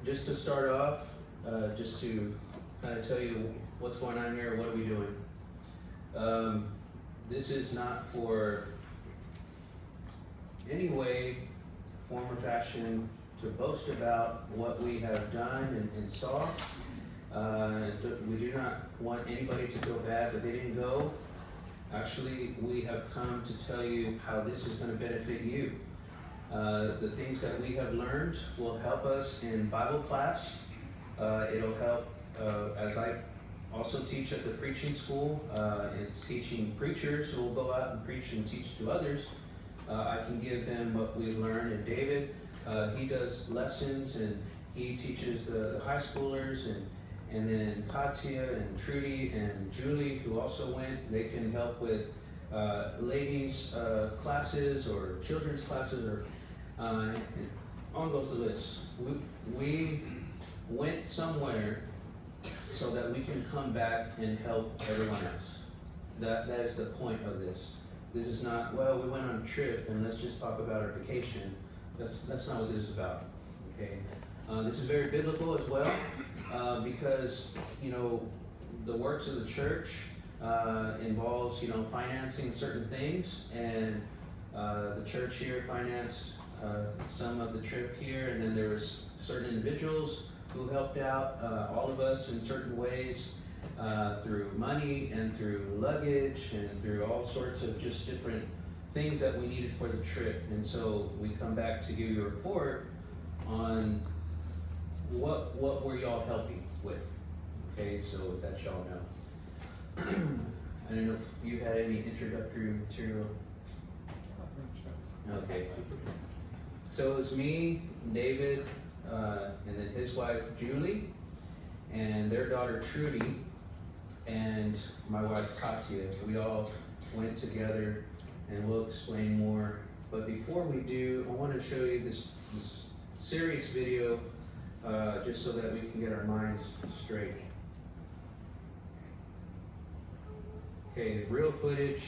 Just to start off, just to kind of tell you what's going on here, what are we doing? This is not for any way, form, or fashion to boast about what we have done and saw. We do not want anybody to feel bad that they didn't go. Actually, we have come to tell you how this is going to benefit you. The things that we have learned will help us in Bible class. It'll help as I also teach at the preaching school. It's teaching preachers who will go out and preach and teach to others. I can give them what we've learned. And David, he does lessons and he teaches the high schoolers, and then Katya and Trudy and Julie, who also went, they can help with ladies' classes or children's classes, or on goes the list. We went somewhere so that we can come back and help everyone else. That is the point of this. This is not, well, we went on a trip and let's just talk about our vacation. That's not what this is about. Okay. This is very biblical as well, because the works of the church involves financing certain things, and the church here financed some of the trip here, and then there was certain individuals who helped out all of us in certain ways through money and through luggage and through all sorts of just different things that we needed for the trip. And so we come back to give you a report on what were y'all helping with. Okay, so that y'all know. I don't know if you had any introductory material. Okay. So it was me, David, and then his wife Julie, and their daughter Trudy, and my wife Katya. We all went together, and we'll explain more. But before we do, I want to show you this serious video, just so that we can get our minds straight. Okay, real footage.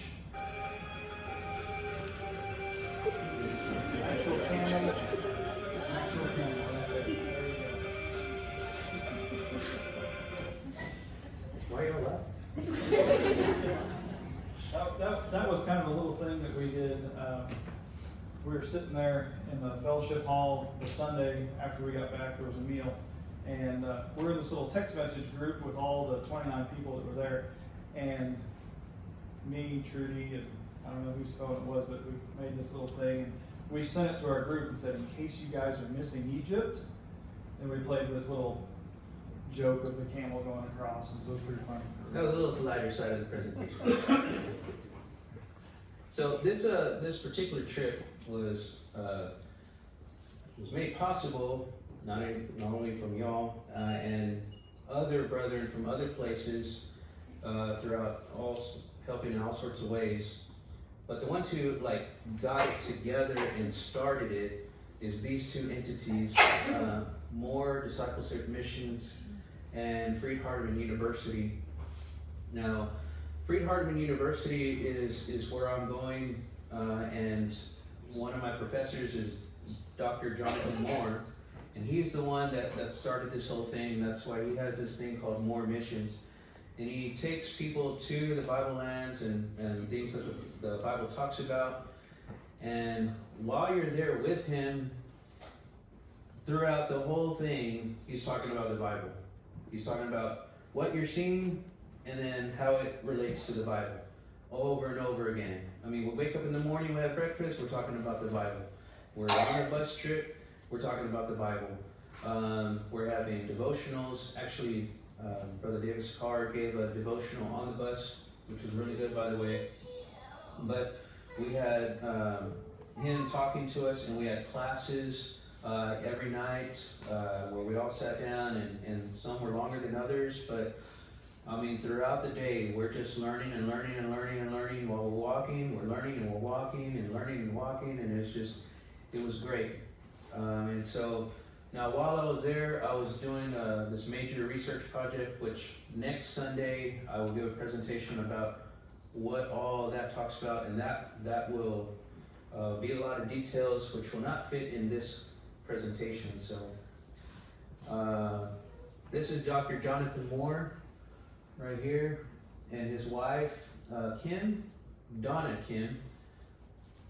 Actual camera. Why are you all laughing? That was kind of a little thing that we did. We were sitting there in the fellowship hall the Sunday after we got back. There was a meal, and we're in this little text message group with all the 29 people that were there, and me, Trudy, and I don't know whose phone it was, but we made this little thing, and we sent it to our group and said, in case you guys are missing Egypt, and we played this little joke of the camel going across, and so it was pretty funny. That was a little lighter side of the presentation. So this particular trip was made possible not only from y'all and other brethren from other places throughout helping in all sorts of ways, but the ones who got it together and started it is these two entities, More Discipleship Missions and Freed-Hardeman University. Now, Freed-Hardeman University is where I'm going, and one of my professors is Dr. Jonathan Moore, and he's the one that started this whole thing. That's why he has this thing called More Missions. And he takes people to the Bible lands and things that the Bible talks about. And while you're there with him, throughout the whole thing, he's talking about the Bible. He's talking about what you're seeing and then how it relates to the Bible over and over again. I mean, we wake up in the morning, we have breakfast, we're talking about the Bible. We're on a bus trip, we're talking about the Bible. We're having devotionals. Actually, Brother Davis Carr gave a devotional on the bus, which was really good, by the way. But we had him talking to us, and we had classes every night where we all sat down, and some were longer than others. But I mean, throughout the day, we're just learning and learning and learning and learning while we're walking. We're learning and we're walking and learning and walking, and it was great. And so now, while I was there, I was doing this major research project, which next Sunday I will give a presentation about what all that talks about, and that will be a lot of details which will not fit in this presentation. So this is Dr. Jonathan Moore right here, and his wife Kim, Donna Kim.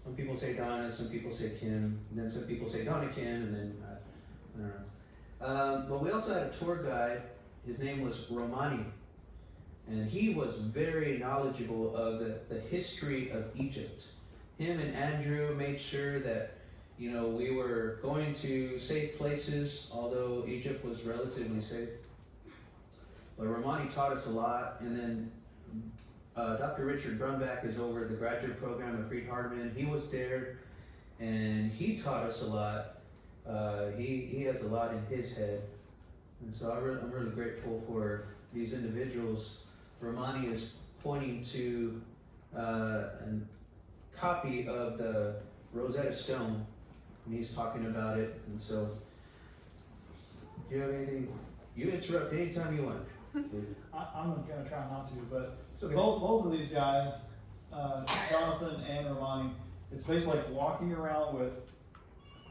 Some people say Donna, some people say Kim, and then some people say Donna Kim, and then I don't know. But we also had a tour guide. His name was Romani, and he was very knowledgeable of the history of Egypt. Him and Andrew made sure that, you know, we were going to safe places, although Egypt was relatively safe. But Romani taught us a lot, and then Dr. Richard Brumback is over the graduate program at Freed-Hardeman. He was there, and he taught us a lot. He has a lot in his head, and so I'm really grateful for these individuals. Romani is pointing to a copy of the Rosetta Stone, and he's talking about it. And so, do you have anything? You interrupt anytime you want. I'm going to try not to, but Okay. both of these guys, Jonathan and Romani, it's basically like walking around with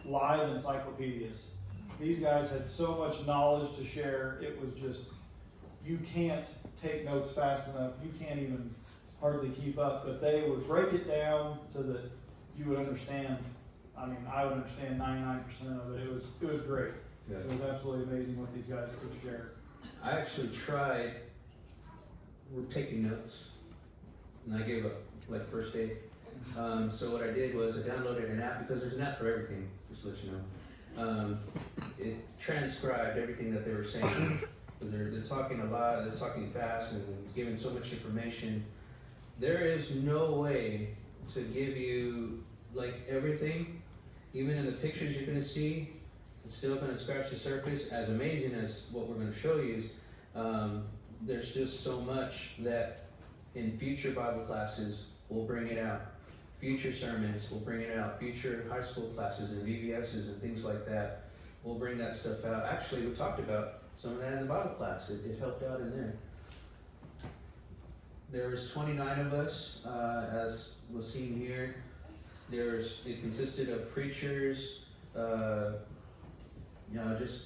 live encyclopedias. These guys had so much knowledge to share, it was just, you can't take notes fast enough, you can't even hardly keep up, but they would break it down so that you would understand. I mean, I would understand 99% of it. It was great. Yeah. It was absolutely amazing what these guys could share. I actually tried. We're taking notes, and I gave up like first aid. So what I did was I downloaded an app, because there's an app for everything. Just to let you know. It transcribed everything that they were saying, because they're talking a lot. They're talking fast and giving so much information. There is no way to give you like everything. Even in the pictures you're going to see, it's still going to scratch the surface. As amazing as what we're going to show you is, there's just so much that in future Bible classes we'll bring it out. Future sermons we'll bring it out. Future high school classes and VBSs and things like that, we'll bring that stuff out. Actually, we talked about some of that in the Bible class. It helped out in there. There was 29 of us, as was seen here. It consisted of preachers, just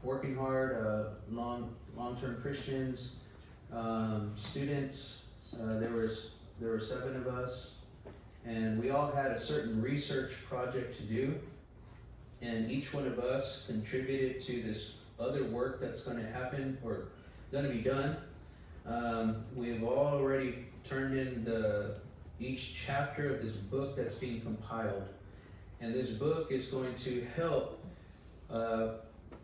working hard, long-term Christians, students. There were 7 of us, and we all had a certain research project to do, and each one of us contributed to this other work that's going to happen or going to be done. We've already turned in each chapter of this book that's being compiled, and this book is going to help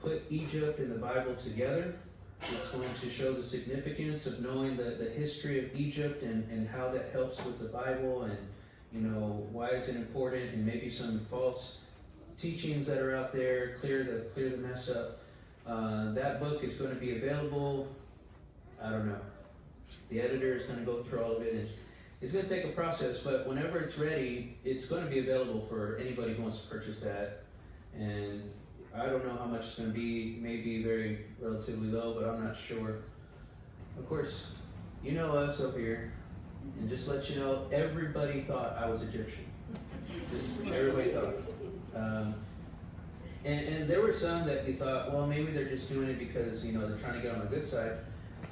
put Egypt and the Bible together. It's going to show the significance of knowing the history of Egypt and how that helps with the Bible, and why is it important, and maybe some false teachings that are out there, clear the mess up. That book is going to be available. I don't know. The editor is going to go through all of it, and it's going to take a process, but whenever it's ready, it's going to be available for anybody who wants to purchase that. And I don't know how much it's going to be. It may be very relatively low, but I'm not sure. Of course, you know us over here, and just let you know, everybody thought I was Egyptian. Just everybody thought. And there were some that you thought, well, maybe they're just doing it because they're trying to get on the good side.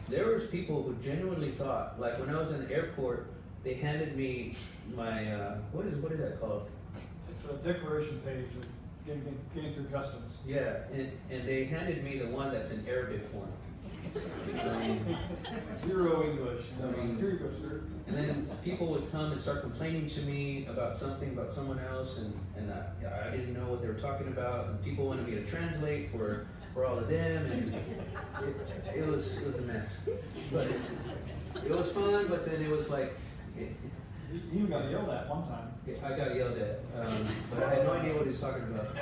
There was people who genuinely thought, like when I was in the airport, they handed me my what is that called? It's a declaration page of getting through customs. Yeah, and they handed me the one that's in Arabic form. Zero English. Here you go, sir. And then people would come and start complaining to me about something, about someone else, and I didn't know what they were talking about. And people wanted me to translate for all of them, and it was a mess. But it was fun, but then it was like... You even got yelled at one time. I got yelled at, but I had no idea what he was talking about.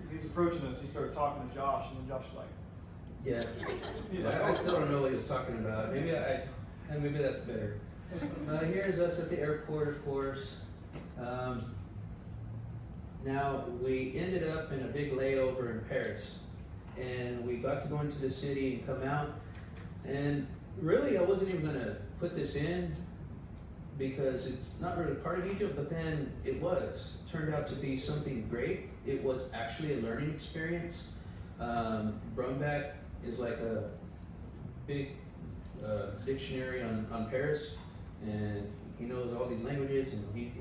He was approaching us, he started talking to Josh, and then Josh was like... Yeah. He's like, I still don't know what he was talking about. Maybe that's better. Here's us at the airport, of course. Now, we ended up in a big layover in Paris, and we got to go into the city and come out, and really I wasn't even going to put this in, because it's not really part of Egypt, but then it was. Turned out to be something great. It was actually a learning experience. Brumback is like a big dictionary on Paris, and he knows all these languages, and he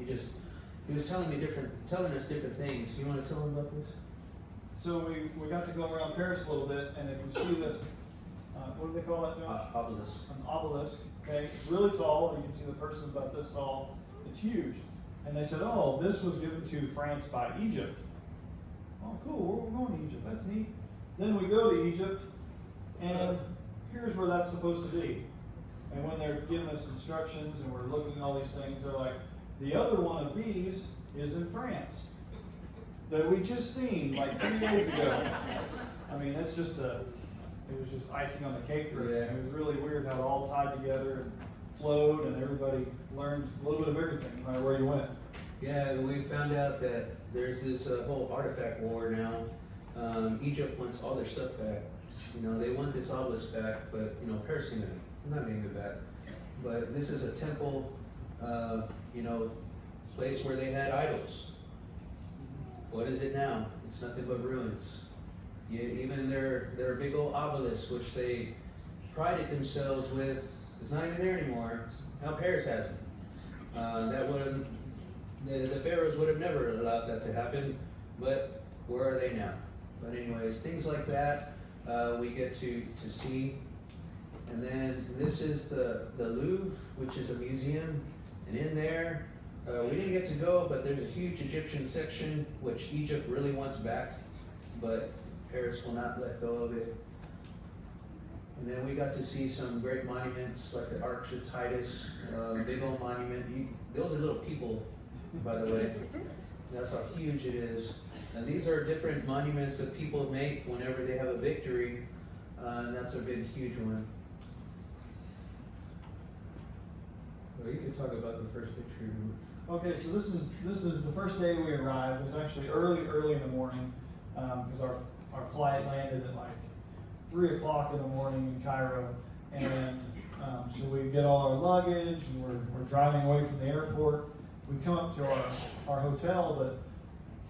was telling us different things. You want to tell him about this? So we got to go around Paris a little bit, and if you see this, what do they call that, Josh? Obelisk. An obelisk, okay? It's really tall. You can see the person about this tall. It's huge. And they said, oh, this was given to France by Egypt. Oh, cool. We're going to Egypt. That's neat. Then we go to Egypt, and here's where that's supposed to be. And when they're giving us instructions and we're looking at all these things, they're like, the other one of these is in France that we just seen like 3 days ago. I mean, it was just icing on the cake for everything. It was really weird how it all tied together and flowed, and everybody learned a little bit of everything, no matter where you went. Yeah, we found out that there's this whole artifact war now. Egypt wants all their stuff back. You know, they want this obelisk back, but you know, Paris is not getting it back. But this is a temple, you know, place where they had idols. What is it now? It's nothing but ruins. Yeah, even their big old obelisk, which they prided themselves with, is not even there anymore. Now Paris has it. That would have, the pharaohs would have never allowed that to happen, but where are they now? But anyways, things like that we get to see. And then this is the Louvre, which is a museum, and in there, we didn't get to go, but there's a huge Egyptian section which Egypt really wants back, but Paris will not let go of it. And then we got to see some great monuments like the Arch of Titus, big old monument. Those are little people, by the way. That's how huge it is. And these are different monuments that people make whenever they have a victory, and that's a big, huge one. Well, you can talk about the first victory. Okay, so this is the first day we arrived. It was actually early in the morning, because our flight landed at like 3 o'clock in the morning in Cairo, and so we get all our luggage, and we're driving away from the airport. We come up to our hotel, but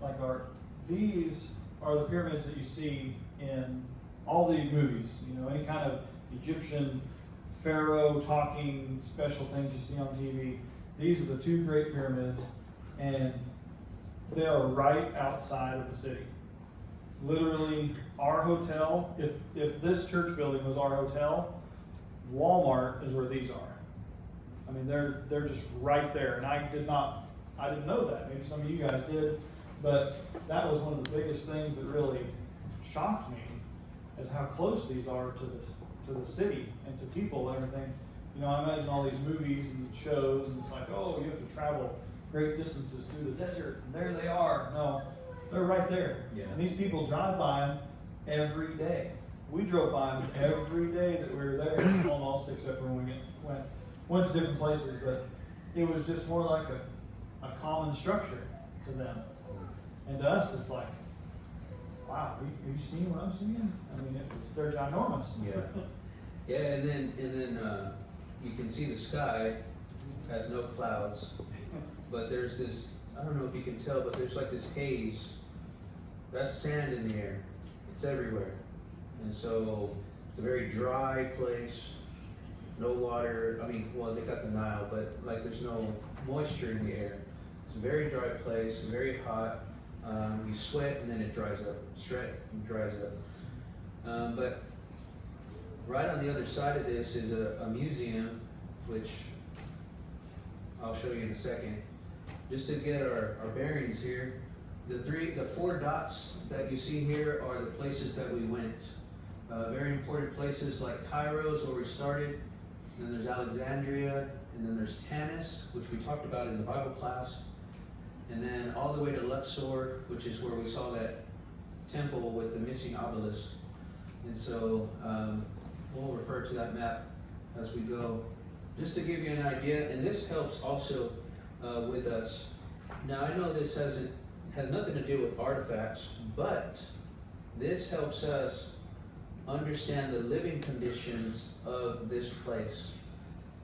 like these are the pyramids that you see in all the movies. You know, any kind of Egyptian pharaoh talking special things you see on TV. These are the two great pyramids, and they are right outside of the city. Literally, our hotel, if this church building was our hotel, Walmart is where these are. I mean, they're just right there, and I didn't know that. Maybe some of you guys did, but that was one of the biggest things that really shocked me, is how close these are to the city and to people and everything. You know, I imagine all these movies and shows, and it's like, oh, you have to travel great distances through the desert, and there they are. No, they're right there. Yeah. And these people drive by them every day. We drove by them every day that we were there, almost, except when we went to different places. But it was just more like a common structure to them. And to us, it's like, wow, have you seen what I'm seeing? I mean, they're ginormous. Yeah. Yeah, and then you can see the sky has no clouds, but there's this, I don't know if you can tell, but there's like this haze. That's sand in the air. It's everywhere. And so it's a very dry place, no water. I mean, well, they got the Nile, but like there's no moisture in the air. It's a very dry place, very hot. You sweat and then it dries up. Sweat and dries up. But right on the other side of this is a museum, which I'll show you in a second. Just to get our bearings here, the 4 dots that you see here are the places that we went. Very important places like Cairo is where we started. Then there's Alexandria, and then there's Tanis, which we talked about in the Bible class. And then all the way to Luxor, which is where we saw that temple with the missing obelisk. And so we'll refer to that map as we go. Just to give you an idea, and this helps also with us. Now I know this has nothing to do with artifacts, but this helps us understand the living conditions of this place.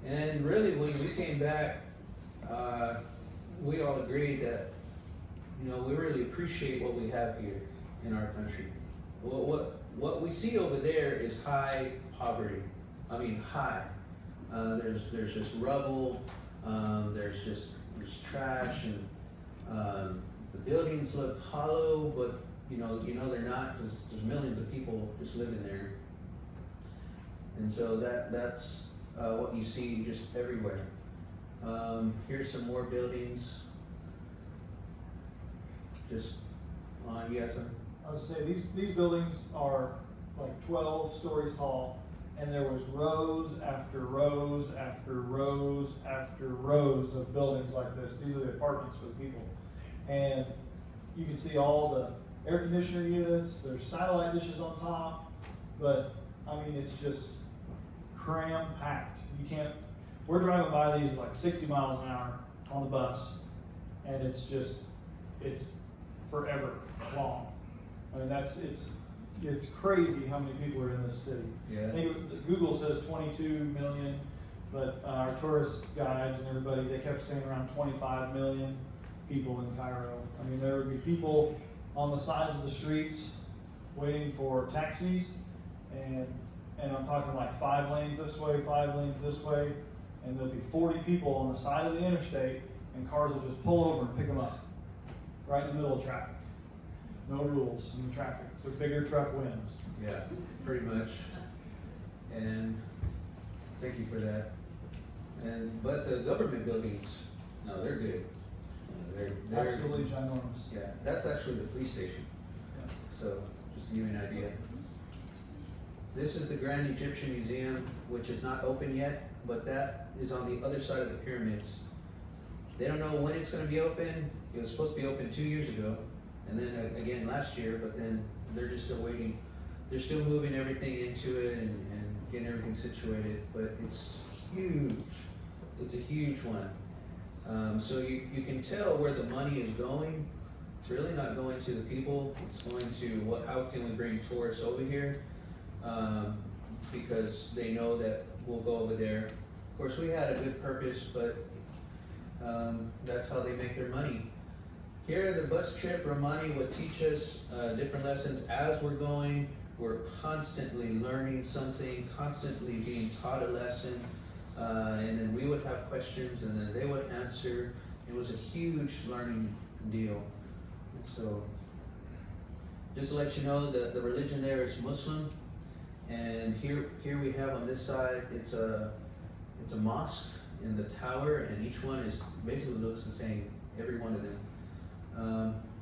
And really, when we came back we all agreed that, we really appreciate what we have here in our country. What we see over there is high poverty. I mean, high. There's just rubble, there's trash, and the buildings look hollow, but they're not, because there's millions of people just living there. And so that's what you see just everywhere. Here's some more buildings. You got some? I was gonna say, these buildings are like 12 stories tall, and there was rows after rows after rows after rows of buildings like this. These are the apartments for the people. And you can see all the air conditioner units, there's satellite dishes on top, but I mean, it's just cram-packed. We're driving by these at like 60 miles an hour on the bus, and it's forever long. I mean, it's crazy how many people are in this city. Yeah. I think Google says 22 million, but our tourist guides and everybody, they kept saying around 25 million people in Cairo. I mean, there would be people on the sides of the streets waiting for taxis, and I'm talking like 5 lanes this way, 5 lanes this way, and there'll be 40 people on the side of the interstate, and cars will just pull over and pick them up right in the middle of traffic. No rules in the traffic. The bigger truck wins. Yeah, pretty much. And thank you for that. But the government buildings, no, they're good. They're Absolutely ginormous. Yeah, that's actually the police station. Yeah. So just to give you an idea. This is the Grand Egyptian Museum, which is not open yet, but that is on the other side of the pyramids. They don't know when it's going to be open. It was supposed to be open 2 years ago, and then again last year, but then they're just still waiting. They're still moving everything into it and getting everything situated, but it's huge. It's a huge one. So you can tell where the money is going. It's really not going to the people. It's going to how can we bring tourists over here? Because they know that we'll go over there. Of course, we had a good purpose, but that's how they make their money. Here, the bus trip, Romani would teach us different lessons as we're going. We're constantly learning something, constantly being taught a lesson, and then we would have questions, and then they would answer. It was a huge learning deal. So, just to let you know, the religion there is Muslim, and here we have on this side, it's a mosque in the tower, and each one basically looks the same, every one of them.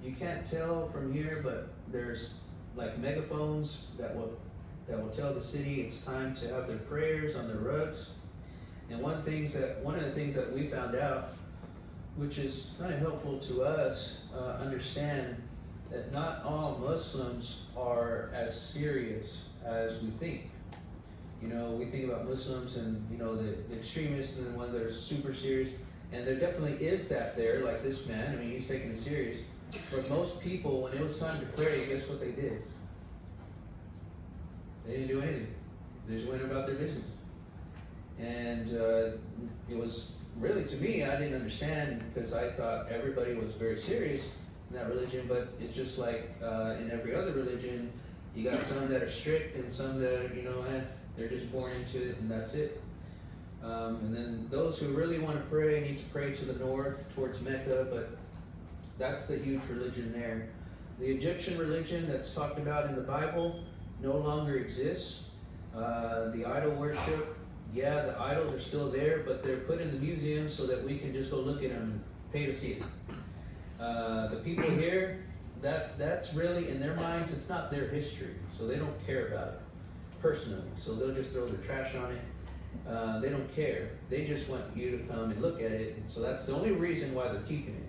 You can't tell from here, but there's like megaphones that will tell the city it's time to have their prayers on their rugs. And one of the things that we found out, which is kind of helpful to us, understand that not all Muslims are as serious as we think. We think about Muslims and the extremists and the ones that are super serious. And there definitely is that there, like this man. I mean, he's taking it serious. But most people, when it was time to pray, guess what they did? They didn't do anything. They just went about their business. And it was really, to me, I didn't understand because I thought everybody was very serious in that religion. But it's just like in every other religion, you got some that are strict and some that, they're just born into it and that's it. And then those who really want to pray need to pray to the north towards Mecca, but that's the huge religion there. The Egyptian religion that's talked about in the Bible no longer exists. The idol worship, the idols are still there, but they're put in the museum so that we can just go look at them and pay to see it. The people here, that's really, in their minds, it's not their history, so they don't care about it personally. So they'll just throw their trash on it. They don't care. They just want you to come and look at it. And so that's the only reason why they're keeping it.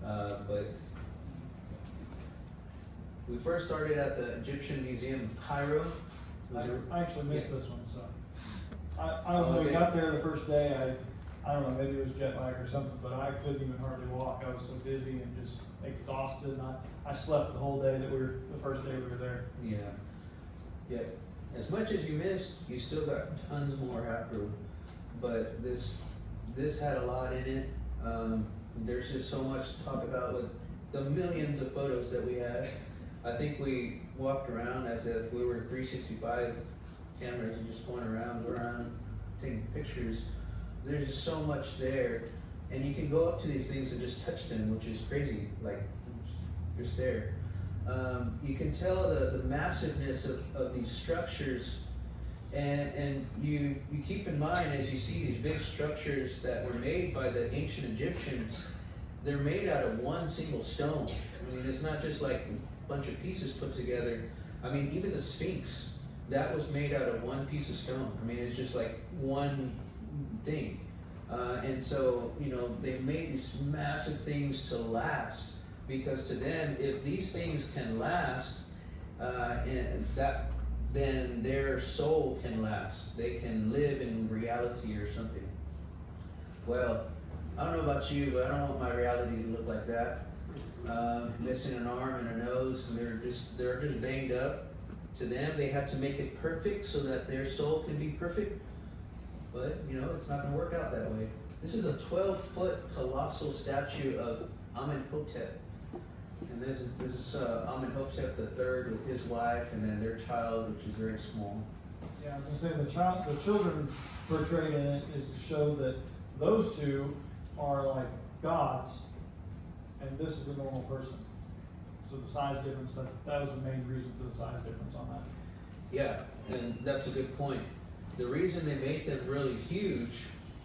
But we first started at the Egyptian Museum of Cairo. I actually missed this one, so. When we Okay. got there the first day, I don't know, maybe it was jet lag or something, but I couldn't even hardly walk. I was so dizzy and just exhausted. And I slept the whole day the first day we were there. Yeah. As much as you missed, you still got tons more after. But this had a lot in it. There's just so much to talk about with the millions of photos that we had. I think we walked around as if we were 365 cameras and just going around taking pictures. There's just so much there, and you can go up to these things and just touch them, which is crazy, like just there. You can tell the massiveness of these structures, and you keep in mind as you see these big structures that were made by the ancient Egyptians, they're made out of one single stone. I mean, it's not just like a bunch of pieces put together. I mean, even the Sphinx, that was made out of one piece of stone. I mean, it's just like one thing. And so, you know, they made these massive things to last, because to them, if these things can last, then their soul can last. They can live in reality or something. Well, I don't know about you, but I don't want my reality to look like that. Missing an arm and a nose, and they're just banged up. To them, they have to make it perfect so that their soul can be perfect. But, you know, it's not going to work out that way. This is a 12-foot colossal statue of Amenhotep. And this is Amenhotep III with his wife, and then their child, which is very small. Yeah, I was going to say, the children portrayed in it is to show that those two are like gods, and this is a normal person. So the size difference, that was the main reason for the size difference on that. Yeah, and that's a good point. The reason they made them really huge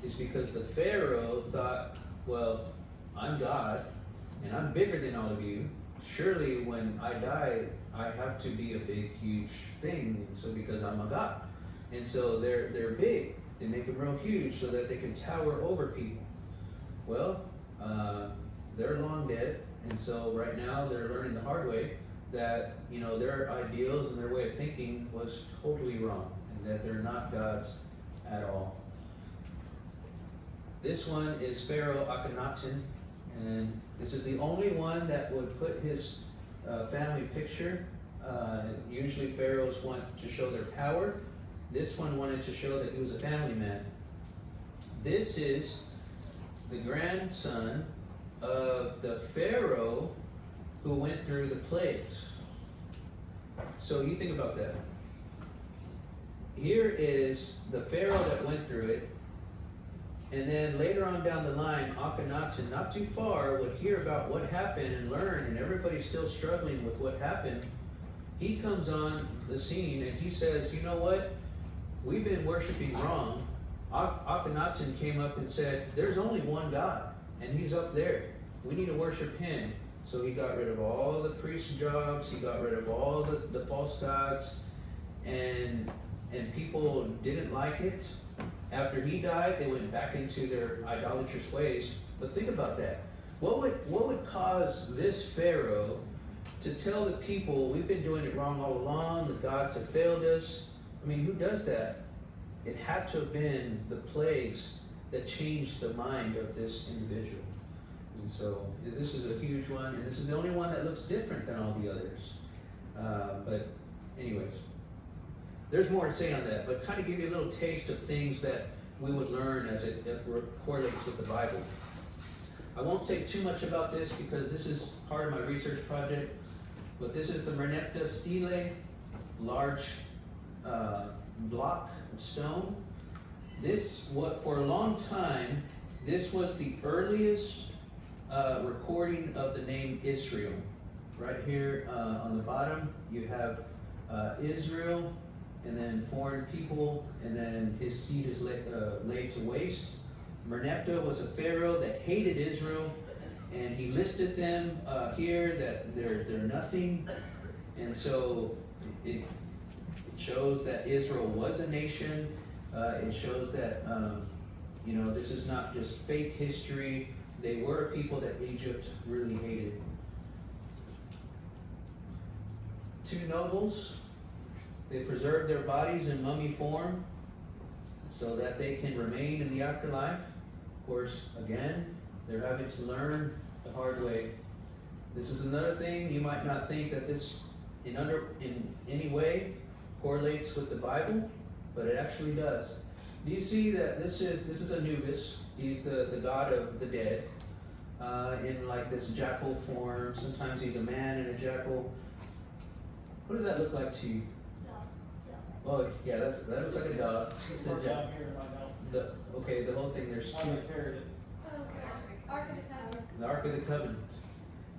is because the Pharaoh thought, well, I'm God, and I'm bigger than all of you. Surely when I die, I have to be a big, huge thing, and so because I'm a God. And so they're big. They make them real huge so that they can tower over people. Well, they're long dead, and so right now they're learning the hard way that, you know, their ideals and their way of thinking was totally wrong, and that they're not gods at all. This one is Pharaoh Akhenaten, and this is the only one that would put his family picture. Usually pharaohs want to show their power. This one wanted to show that he was a family man. This is the grandson of the pharaoh who went through the plagues. So you think about that. Here is the pharaoh that went through it, and then later on down the line, Akhenaten, not too far, would hear about what happened and learn, and everybody's still struggling with what happened. He comes on the scene and he says, you know what? We've been worshiping wrong. Akhenaten came up and said, there's only one God, and he's up there. We need to worship him. So he got rid of all the priest jobs, he got rid of all the false gods, and people didn't like it. After he died, they went back into their idolatrous ways. But think about that. What would cause this Pharaoh to tell the people, we've been doing it wrong all along, the gods have failed us? I mean, who does that? It had to have been the plagues that changed the mind of this individual. And so this is a huge one, and this is the only one that looks different than all the others. But anyways, there's more to say on that, but kind of give you a little taste of things that we would learn as it correlates with the Bible. I won't say too much about this because this is part of my research project, but this is the Merneptah Stele, large block of stone. For a long time, this was the earliest recording of the name Israel. Right here on the bottom, you have Israel, and then foreign people, and then his seed is laid to waste. Merneptah was a pharaoh that hated Israel, and he listed them here that they're nothing, and so it shows that Israel was a nation. It shows that this is not just fake history. They were a people that Egypt really hated. Two nobles. They preserve their bodies in mummy form so that they can remain in the afterlife. Of course, again, they're having to learn the hard way. This is another thing. You might not think that this in any way correlates with the Bible, but it actually does. Do you see that this is Anubis? He's the god of the dead, in like this jackal form. Sometimes he's a man in a jackal. What does that look like to you? Oh, yeah, that looks like a dog. It's a Mark jack. down here and I don't. Okay, the whole thing, there's How two. they carried it. Ark of the Covenant. The Ark of the Covenant.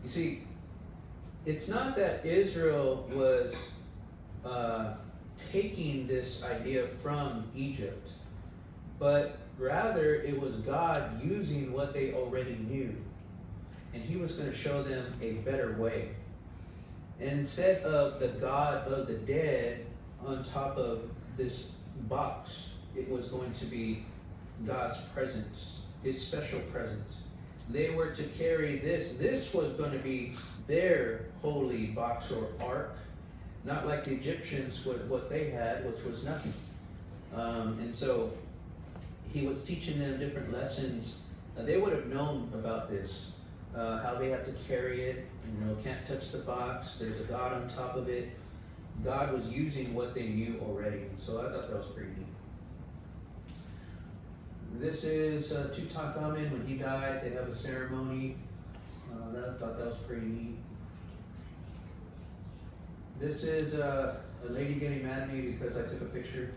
You see, it's not that Israel was taking this idea from Egypt, but rather it was God using what they already knew. And he was going to show them a better way. And instead of the God of the dead on top of this box, it was going to be God's presence, his special presence. They were to carry this. This was going to be their holy box or ark, not like the Egyptians with what they had, which was nothing. And so he was teaching them different lessons. They would have known about this, how they have to carry it. Can't touch the box. There's a God on top of it. God was using what they knew already. So I thought that was pretty neat. This is Tutankhamun. When he died, they have a ceremony. I thought that was pretty neat. This is a lady getting mad at me because I took a picture.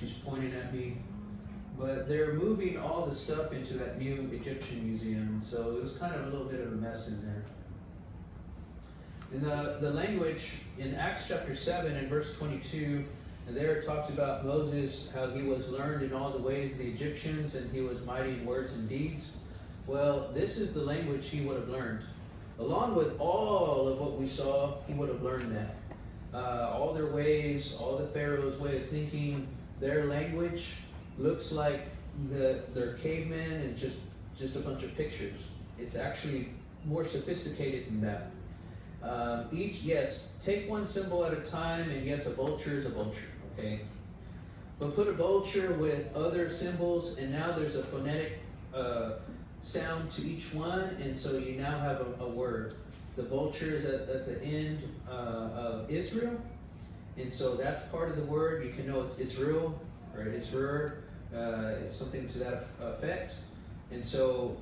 She's pointing at me. But they're moving all the stuff into that new Egyptian museum, so it was kind of a little bit of a mess in there. In the language, in Acts chapter 7 and verse 22, and there it talks about Moses, how he was learned in all the ways of the Egyptians, and he was mighty in words and deeds. Well, this is the language he would have learned. Along with all of what we saw, he would have learned that. All their ways, all the Pharaoh's way of thinking, their language looks like they're cavemen and just a bunch of pictures. It's actually more sophisticated than that. Take one symbol at a time, and yes, a vulture is a vulture, okay? But put a vulture with other symbols, and now there's a phonetic sound to each one, and so you now have a word. The vulture is at the end of Israel, and so that's part of the word. You can know it's Israel, or Israel, something to that effect. And so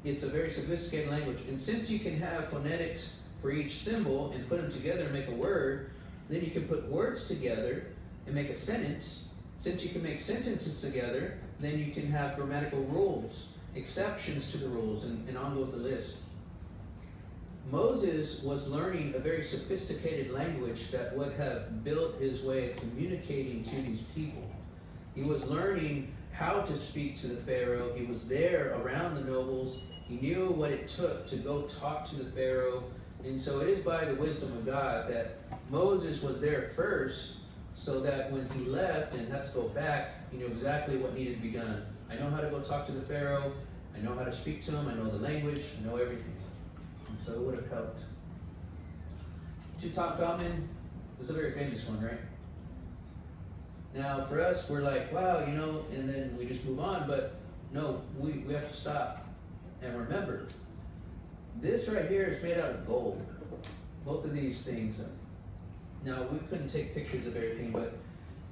it's a very sophisticated language. And since you can have phonetics for each symbol and put them together and make a word, then you can put words together and make a sentence. Since you can make sentences together, then you can have grammatical rules, exceptions to the rules, and on goes the list. Moses was learning a very sophisticated language that would have built his way of communicating to these people. He was learning how to speak to the Pharaoh. He was there around the nobles. He knew what it took to go talk to the Pharaoh. And so it is by the wisdom of God that Moses was there first, so that when he left and had to go back, he knew exactly what needed to be done. I know how to go talk to the Pharaoh. I know how to speak to him. I know the language. I know everything. And so it would have helped. Tutankhamun was a very famous one, right? Now, for us, we're like, wow, and then we just move on. But no, we have to stop and remember. This right here is made out of gold. Both of these things. Now, we couldn't take pictures of everything, but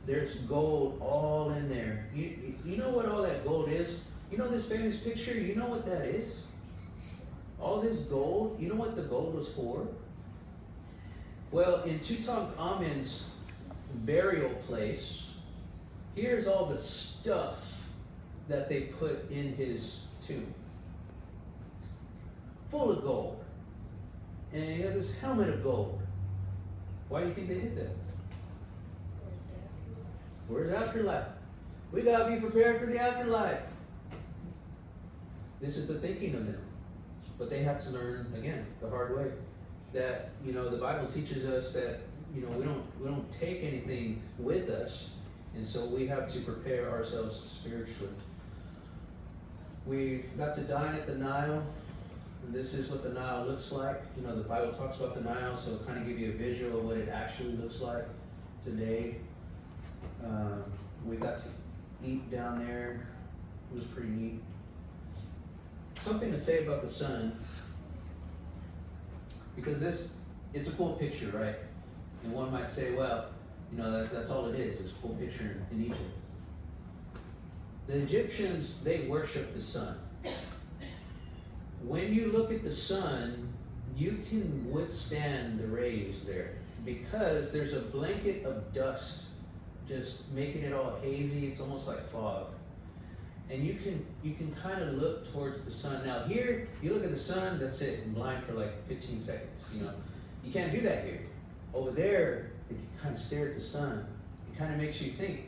there's gold all in there. You know what all that gold is? You know this famous picture? You know what that is? All this gold, you know what the gold was for? Well, in Tutankhamun's burial place, here's all the stuff that they put in his tomb. Full of gold. And he had this helmet of gold. Why do you think they did that? Where's afterlife? We gotta be prepared for the afterlife. This is the thinking of them. But they have to learn, again, the hard way. That, the Bible teaches us that, we don't take anything with us. And so we have to prepare ourselves spiritually. We got to dine at the Nile. And this is what the Nile looks like. The Bible talks about the Nile, so it'll kind of give you a visual of what it actually looks like today. We got to eat down there. It was pretty neat. Something to say about the sun, because it's a cool picture, right? And one might say, well, that's all it is. It's a cool picture in Egypt. The Egyptians, they worship the sun. When you look at the sun, you can withstand the rays there because there's a blanket of dust just making it all hazy. It's almost like fog. And you can kind of look towards the sun. Now here, you look at the sun, that's it, and blind for like 15 seconds, you know. You can't do that here. Over there, you can kind of stare at the sun. It kind of makes you think.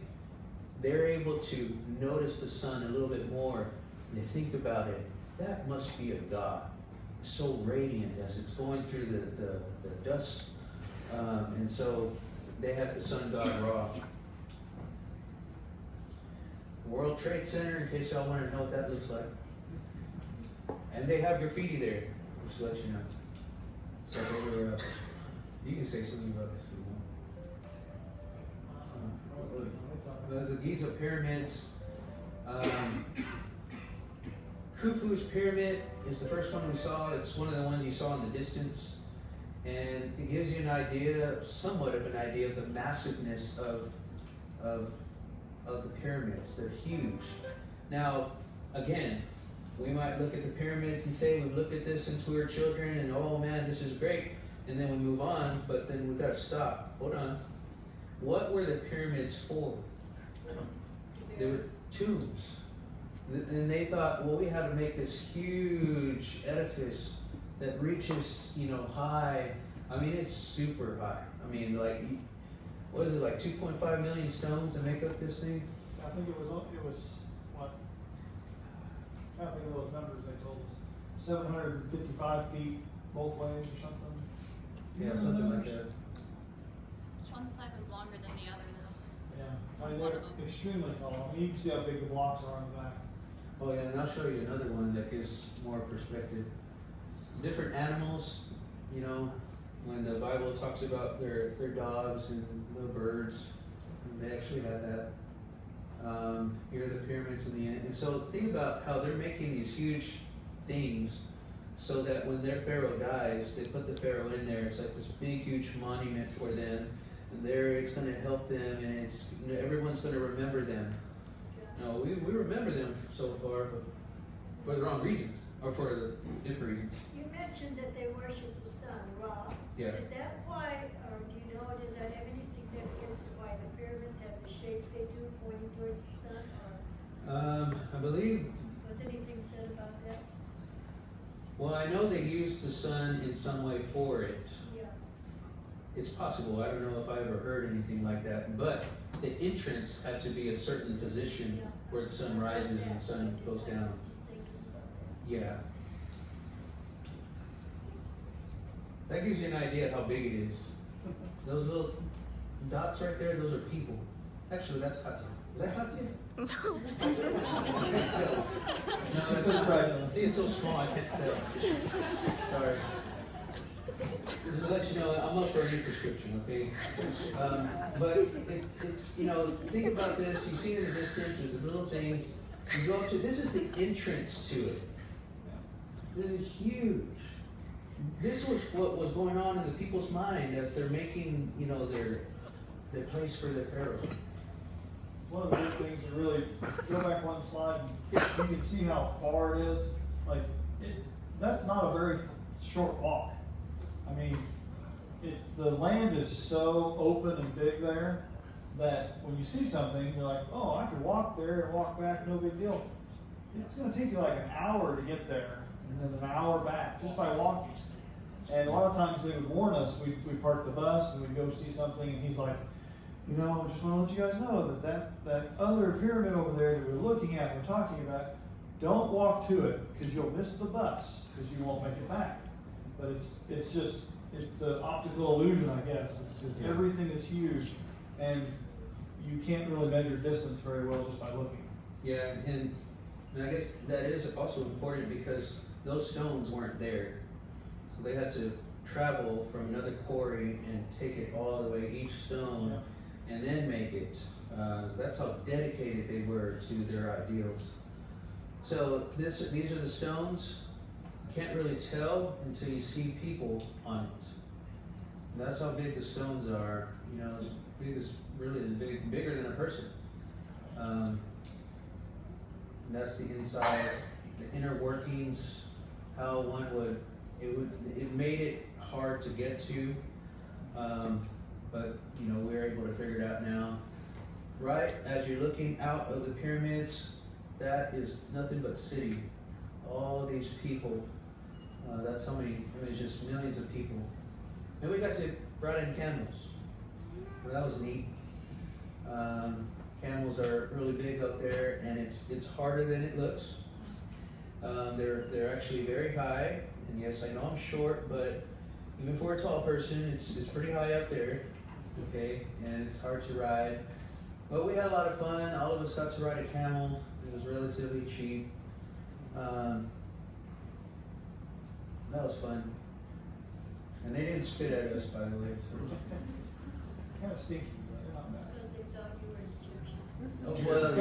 They're able to notice the sun a little bit more, and they think about it. That must be a god, so radiant as it's going through the dust. And so they have the sun god Ra. World Trade Center, in case y'all want to know what that looks like. And they have graffiti there, just to let you know. So they were, you can say something about this if you want. There's the Giza pyramids. Khufu's pyramid is the first one we saw. It's one of the ones you saw in the distance. And it gives you an idea, somewhat of an idea of the massiveness of the pyramids. They're huge. Now, again, we might look at the pyramids and say, we've looked at this since we were children, and oh man, this is great. And then we move on, but then we've got to stop. Hold on. What were the pyramids for? They were tombs. And they thought, well, we have to make this huge edifice that reaches, high. I mean, it's super high. I mean, like, what is it, like 2.5 million stones to make up this thing? I think it was what? I'm trying to think of those numbers they told us. 755 feet both ways or something. Yeah, something like that. One side was longer than the other, though. Yeah, I mean, they're extremely tall. I mean, you can see how big the blocks are on the back. Oh yeah, and I'll show you another one that gives more perspective. Different animals, when the Bible talks about their dogs and the birds, they actually have that. Here are the pyramids in the end. And so think about how they're making these huge things so that when their pharaoh dies, they put the pharaoh in there. It's like this big, huge monument for them. And there it's going to help them, and it's everyone's going to remember them. No, we remember them so far, but for the wrong reasons, or for the different reasons. You mentioned that they worship the sun, Ra. Yeah. Is that why, or do you know, does that have any significance to why the pyramids have the shape they do, pointing towards the sun? Or I believe, was anything said about that? well, I know they used the sun in some way for it. Yeah. It's possible. I don't know if I ever heard anything like that, but the entrance had to be a certain position Yeah. where the sun rises and the sun goes I down. was just thinking about that. Yeah. That gives you an idea of how big it is. Those little dots right there, those are people. Actually, that's Hatia. Is that Hatia? No, She's it's so surprising. See, it's so small, I can't tell. Sorry. Just to let you know, I'm up for a new prescription, okay? But think about this. You see in the distance, there's a little thing. You go up to, this is the entrance to it. This is huge. This was what was going on in the people's mind as they're making, their place for their pharaoh. One of the big things to really go back one slide, and you can see how far it is. Like, that's not a very short walk. I mean, the land is so open and big there that when you see something, you're like, oh, I could walk there and walk back, no big deal. It's going to take you like an hour to get there, and then an hour back just by walking. And a lot of times they would warn us. We park the bus and we'd go see something, and he's like, I just want to let you guys know that other pyramid over there that we're looking at, we're talking about, don't walk to it because you'll miss the bus because you won't make it back. But it's an optical illusion, I guess. It's just everything is huge, and you can't really measure distance very well just by looking. Yeah, and I guess that is also important because those stones weren't there. So they had to travel from another quarry and take it all the way, each stone, and then make it. That's how dedicated they were to their ideals. So these are the stones. You can't really tell until you see people on it. And that's how big the stones are. As big as bigger than a person. And that's the inside, the inner workings, how it made it hard to get to. But you know, we're able to figure it out now. Right as you're looking out of the pyramids, that is nothing but city. All these people, that's how many, I mean, it's just millions of people. And we got to ride in camels. So that was neat. Camels are really big up there, and it's harder than it looks. They're actually very high, and yes, I know I'm short, but even for a tall person, it's pretty high up there, okay, and it's hard to ride. But we had a lot of fun. All of us got to ride a camel. It was relatively cheap. That was fun. And they didn't spit at us, by the way. Kind of stinky, but they're not It's bad. because they thought you were Egyptian. Oh, well,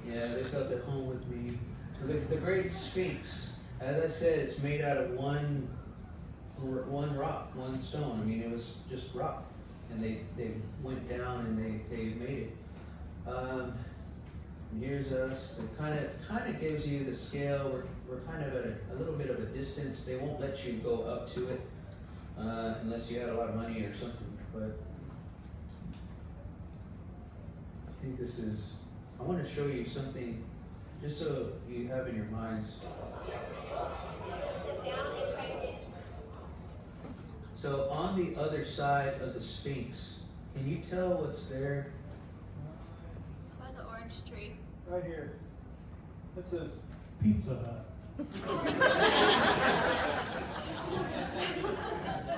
yeah, they felt at home with me. So the Great Sphinx, as I said, it's made out of one rock, one stone. I mean, it was just rock, and they went down and they made it. And here's us. It kind of gives you the scale. We're kind of at a little bit of a distance. They won't let you go up to it unless you had a lot of money or something. But I think this is. I want to show you something, just so you have in your minds. So on the other side of the Sphinx, can you tell what's there? By the orange tree. Right here. It says Pizza Hut.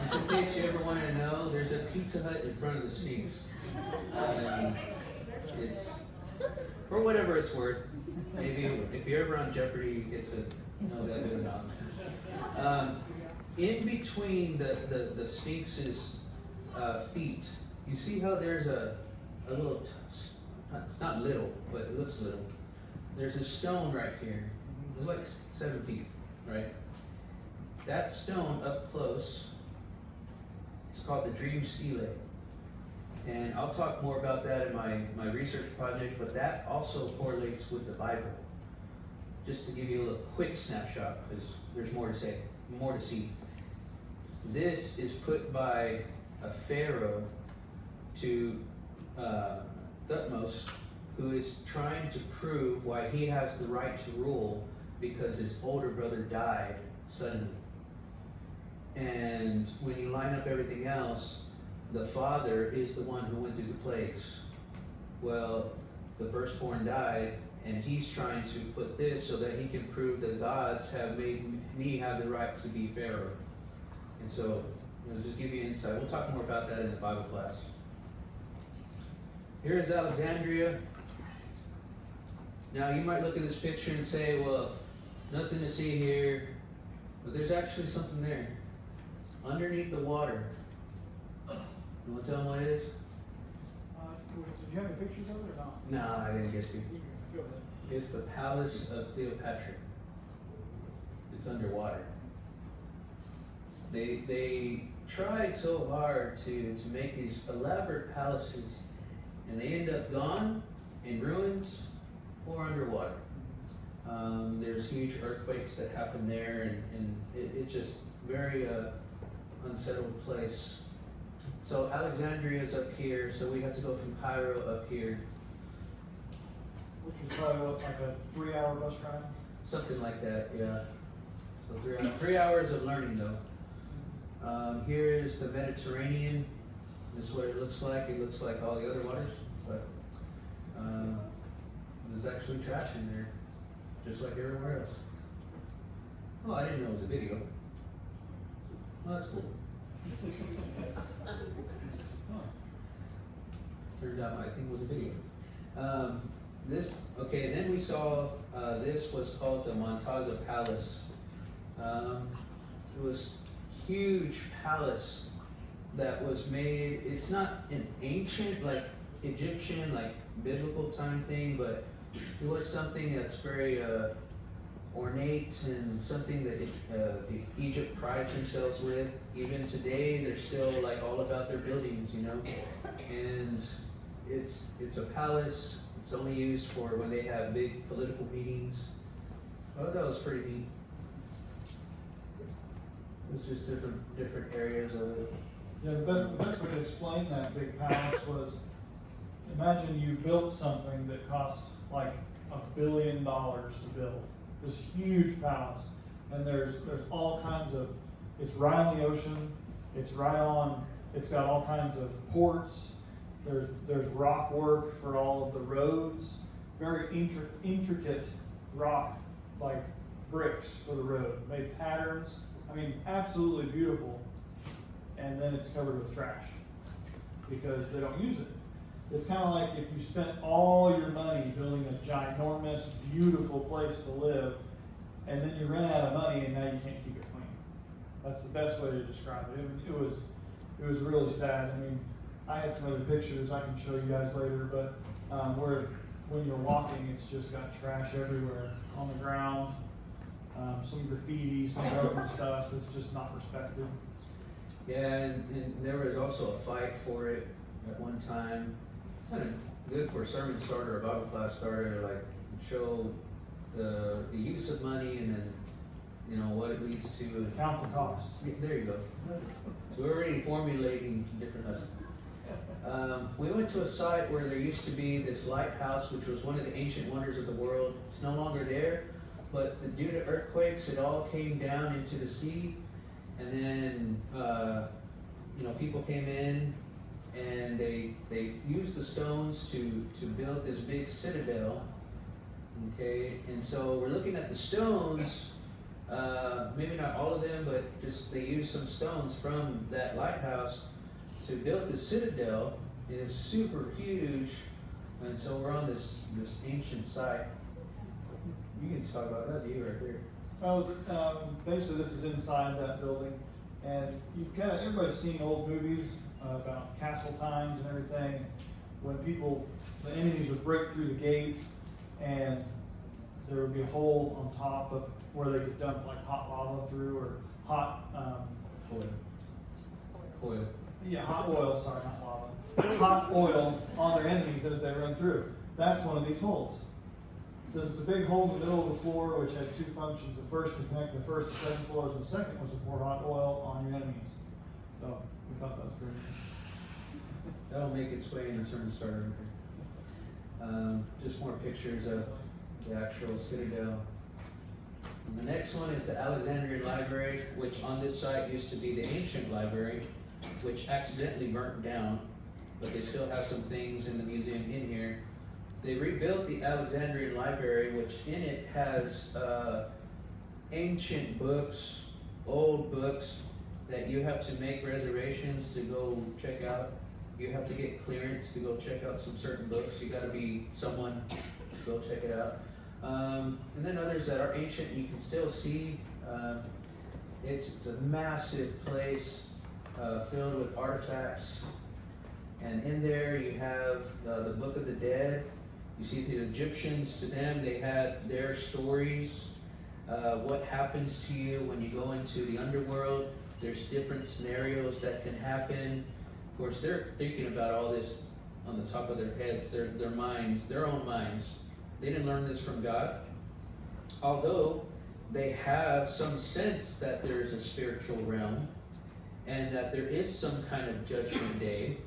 Just in case you ever wanted to know, there's a Pizza Hut in front of the Sphinx. It's for whatever it's worth. Maybe if you're ever on Jeopardy, you get to know that good enough. In between the Sphinx's feet, you see how there's a little, it's not little, but it looks little. There's a stone right here. It's like 7 feet, right? That stone up close, it's called the Dream Stele. And I'll talk more about that in my research project, but that also correlates with the Bible. Just to give you a little quick snapshot, because there's more to say, more to see. This is put by a pharaoh to Thutmose, who is trying to prove why he has the right to rule because his older brother died suddenly. And when you line up everything else, the father is the one who went through the plagues. Well, the firstborn died, and he's trying to put this so that he can prove that gods have made me have the right to be pharaoh. And so, just give you insight. We'll talk more about that in the Bible class. Here's Alexandria. Now, you might look at this picture and say, well, nothing to see here. But there's actually something there. Underneath the water. You want to tell them what it is? Did you have any pictures of it or not? No, I didn't get to. Go ahead. It's the Palace of Cleopatra. It's underwater. They tried so hard to make these elaborate palaces, and they end up gone, in ruins, or underwater. There's huge earthquakes that happen there, and it's just very unsettled place. So Alexandria is up here, so we have to go from Cairo up here. Which was probably what, like a 3-hour bus ride? Something like that, yeah. So 3 hours of learning though. Here is the Mediterranean. This is what it looks like. It looks like all the other waters, but there's actually trash in there, just like everywhere else. Oh, I didn't know it was a video. Oh, that's cool. Turned out my thing was a video. Then we saw, this was called the Montaza Palace. It was huge palace that was made, it's not an ancient, like Egyptian, like biblical time thing, but it was something that's very ornate and something that Egypt prides themselves with. Even today, they're still like all about their buildings, you know. And it's a palace. It's only used for when they have big political meetings. Oh, that was pretty neat. It's just different areas of it. Yeah, the best way to explain that big palace was, imagine you built something that costs like $1 billion to build. This huge palace, and there's all kinds of, it's right on the ocean, it's got all kinds of ports, there's rock work for all of the roads, very intricate rock, like bricks for the road, made patterns, I mean, absolutely beautiful. And then it's covered with trash because they don't use it. It's kind of like if you spent all your money building a ginormous, beautiful place to live, and then you ran out of money and now you can't keep it clean. That's the best way to describe it. It was really sad. I mean, I had some other pictures I can show you guys later, but where when you're walking, it's just got trash everywhere on the ground, some graffiti, some broken stuff. It's just not respected. Yeah, and there was also a fight for it at one time. Kind of good for a sermon starter, a Bible class starter, like show the use of money and then, you know, what it leads to. And Count the cost. yeah, there you go. We're already formulating different lessons. We went to a site where there used to be this lighthouse, which was one of the ancient wonders of the world. It's no longer there, but due to earthquakes, it all came down into the sea. And then, you know, people came in and they used the stones to build this big citadel. Okay, and so we're looking at the stones, maybe not all of them, but just they used some stones from that lighthouse to build the citadel. It is super huge, and so we're on this ancient site. You can talk about that, you right there. Well, basically this is inside that building, and you've everybody's seen old movies about castle times and everything, when the enemies would break through the gate, and there would be a hole on top of where they could dump like hot lava through, or hot, Oil. yeah, hot oil, sorry, not lava, hot oil on their enemies as they run through. That's one of these holes. So this is a big hole in the middle of the floor, which had two functions. The first to connect the first and second floors, and the second was to pour hot oil on your enemies. So we thought that was pretty neat. That'll make its way in the sermon starter. Just more pictures of the actual citadel. And the next one is the Alexandrian Library, which on this site used to be the ancient library, which accidentally burnt down, but they still have some things in the museum in here. They rebuilt the Alexandrian Library, which in it has ancient books, old books that you have to make reservations to go check out. You have to get clearance to go check out some certain books. You got to be someone to go check it out. And then others that are ancient you can still see. It's a massive place filled with artifacts. And in there you have the Book of the Dead. You see the Egyptians, to them, they had their stories. What happens to you when you go into the underworld. There's different scenarios that can happen. Of course, they're thinking about all this on the top of their heads, their minds, their own minds. They didn't learn this from God. Although they have some sense that there's a spiritual realm and that there is some kind of judgment day.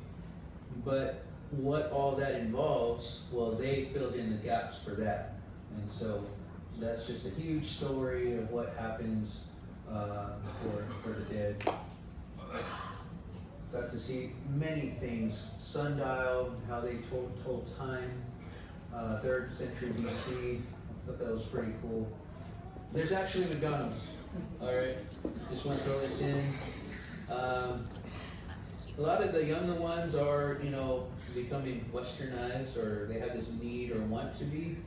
But what all that involves, well, they filled in the gaps for that. And so that's just a huge story of what happens for the dead. Got to see many things. Sundial, how they told time. 3rd century BC. Thought that was pretty cool. There's actually McDonald's. Alright, just want to throw this in. A lot of the younger ones are, you know, becoming westernized, or they have this need or want to be,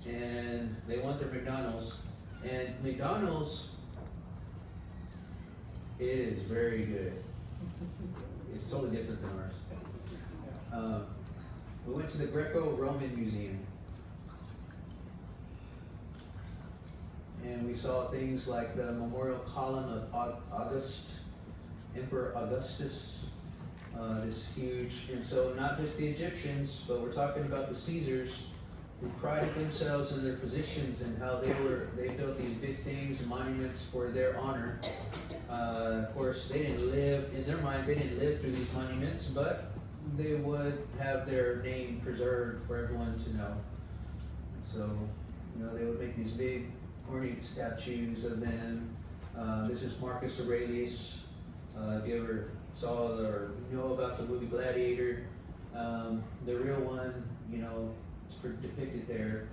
and they want their McDonald's. And McDonald's is very good. It's totally different than ours. We went to the Greco-Roman Museum, and we saw things like the memorial column of Emperor Augustus. This huge, and so not just the Egyptians, but we're talking about the Caesars. who prided themselves in their positions and how they built these big things and monuments for their honor. Of course, they didn't live, in their minds, they didn't live through these monuments, but they would have their name preserved for everyone to know. So, they would make these big ornate statues of them. This is Marcus Aurelius. If you ever saw or know about the movie Gladiator, the real one, is depicted there.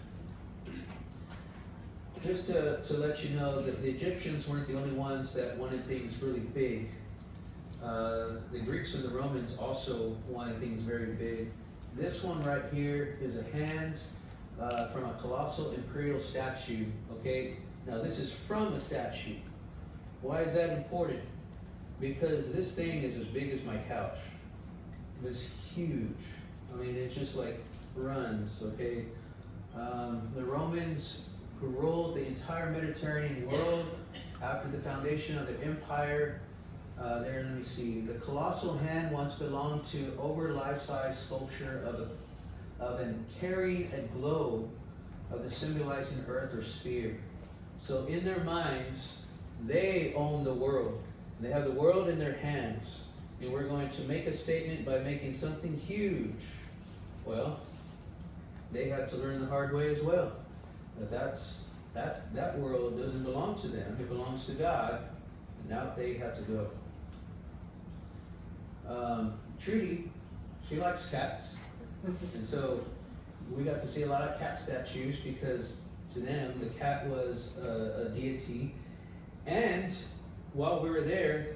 Just to let you know that the Egyptians weren't the only ones that wanted things really big. The Greeks and the Romans also wanted things very big. This one right here is a hand from a colossal imperial statue. Okay, now this is from a statue. Why is that important? Because this thing is as big as my couch. It's huge. I mean, it just like runs. Okay, the Romans who ruled the entire Mediterranean world after the foundation of their empire. There, let me see. The colossal hand once belonged to over life-size sculpture and carrying a globe of the symbolizing earth or sphere. So in their minds, they own the world. They have the world in their hands. And we're going to make a statement by making something huge. Well, they have to learn the hard way as well. That world doesn't belong to them. It belongs to God. And now they have to go. Trudy, she likes cats. And so we got to see a lot of cat statues because to them the cat was a deity. And while we were there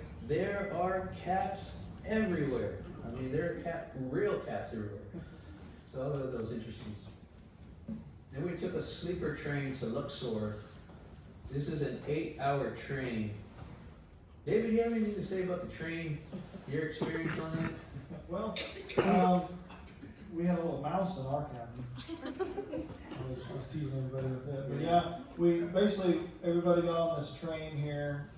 are cats everywhere. I mean, there are real cats everywhere. So I thought that was interesting. Then we took a sleeper train to Luxor. This is an 8-hour train. David, do you have anything to say about the train? Your experience on that? Well, we had a little mouse in our cabin. I was teasing everybody with that. But yeah, we basically, everybody got on this train here.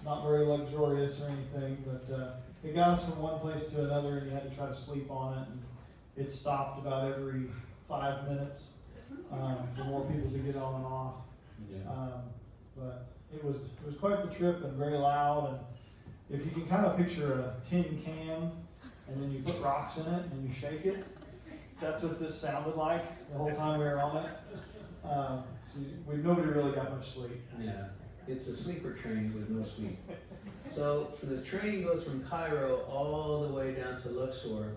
Not very luxurious or anything, but it got us from one place to another, and you had to try to sleep on it. And it stopped about every 5 minutes for more people to get on and off. Yeah. But it was quite the trip and very loud. And if you can kind of picture a tin can, and then you put rocks in it and you shake it, that's what this sounded like the whole time we were on it. So nobody really got much sleep. Yeah. It's a sleeper train with no sleep. So the train goes from Cairo all the way down to Luxor.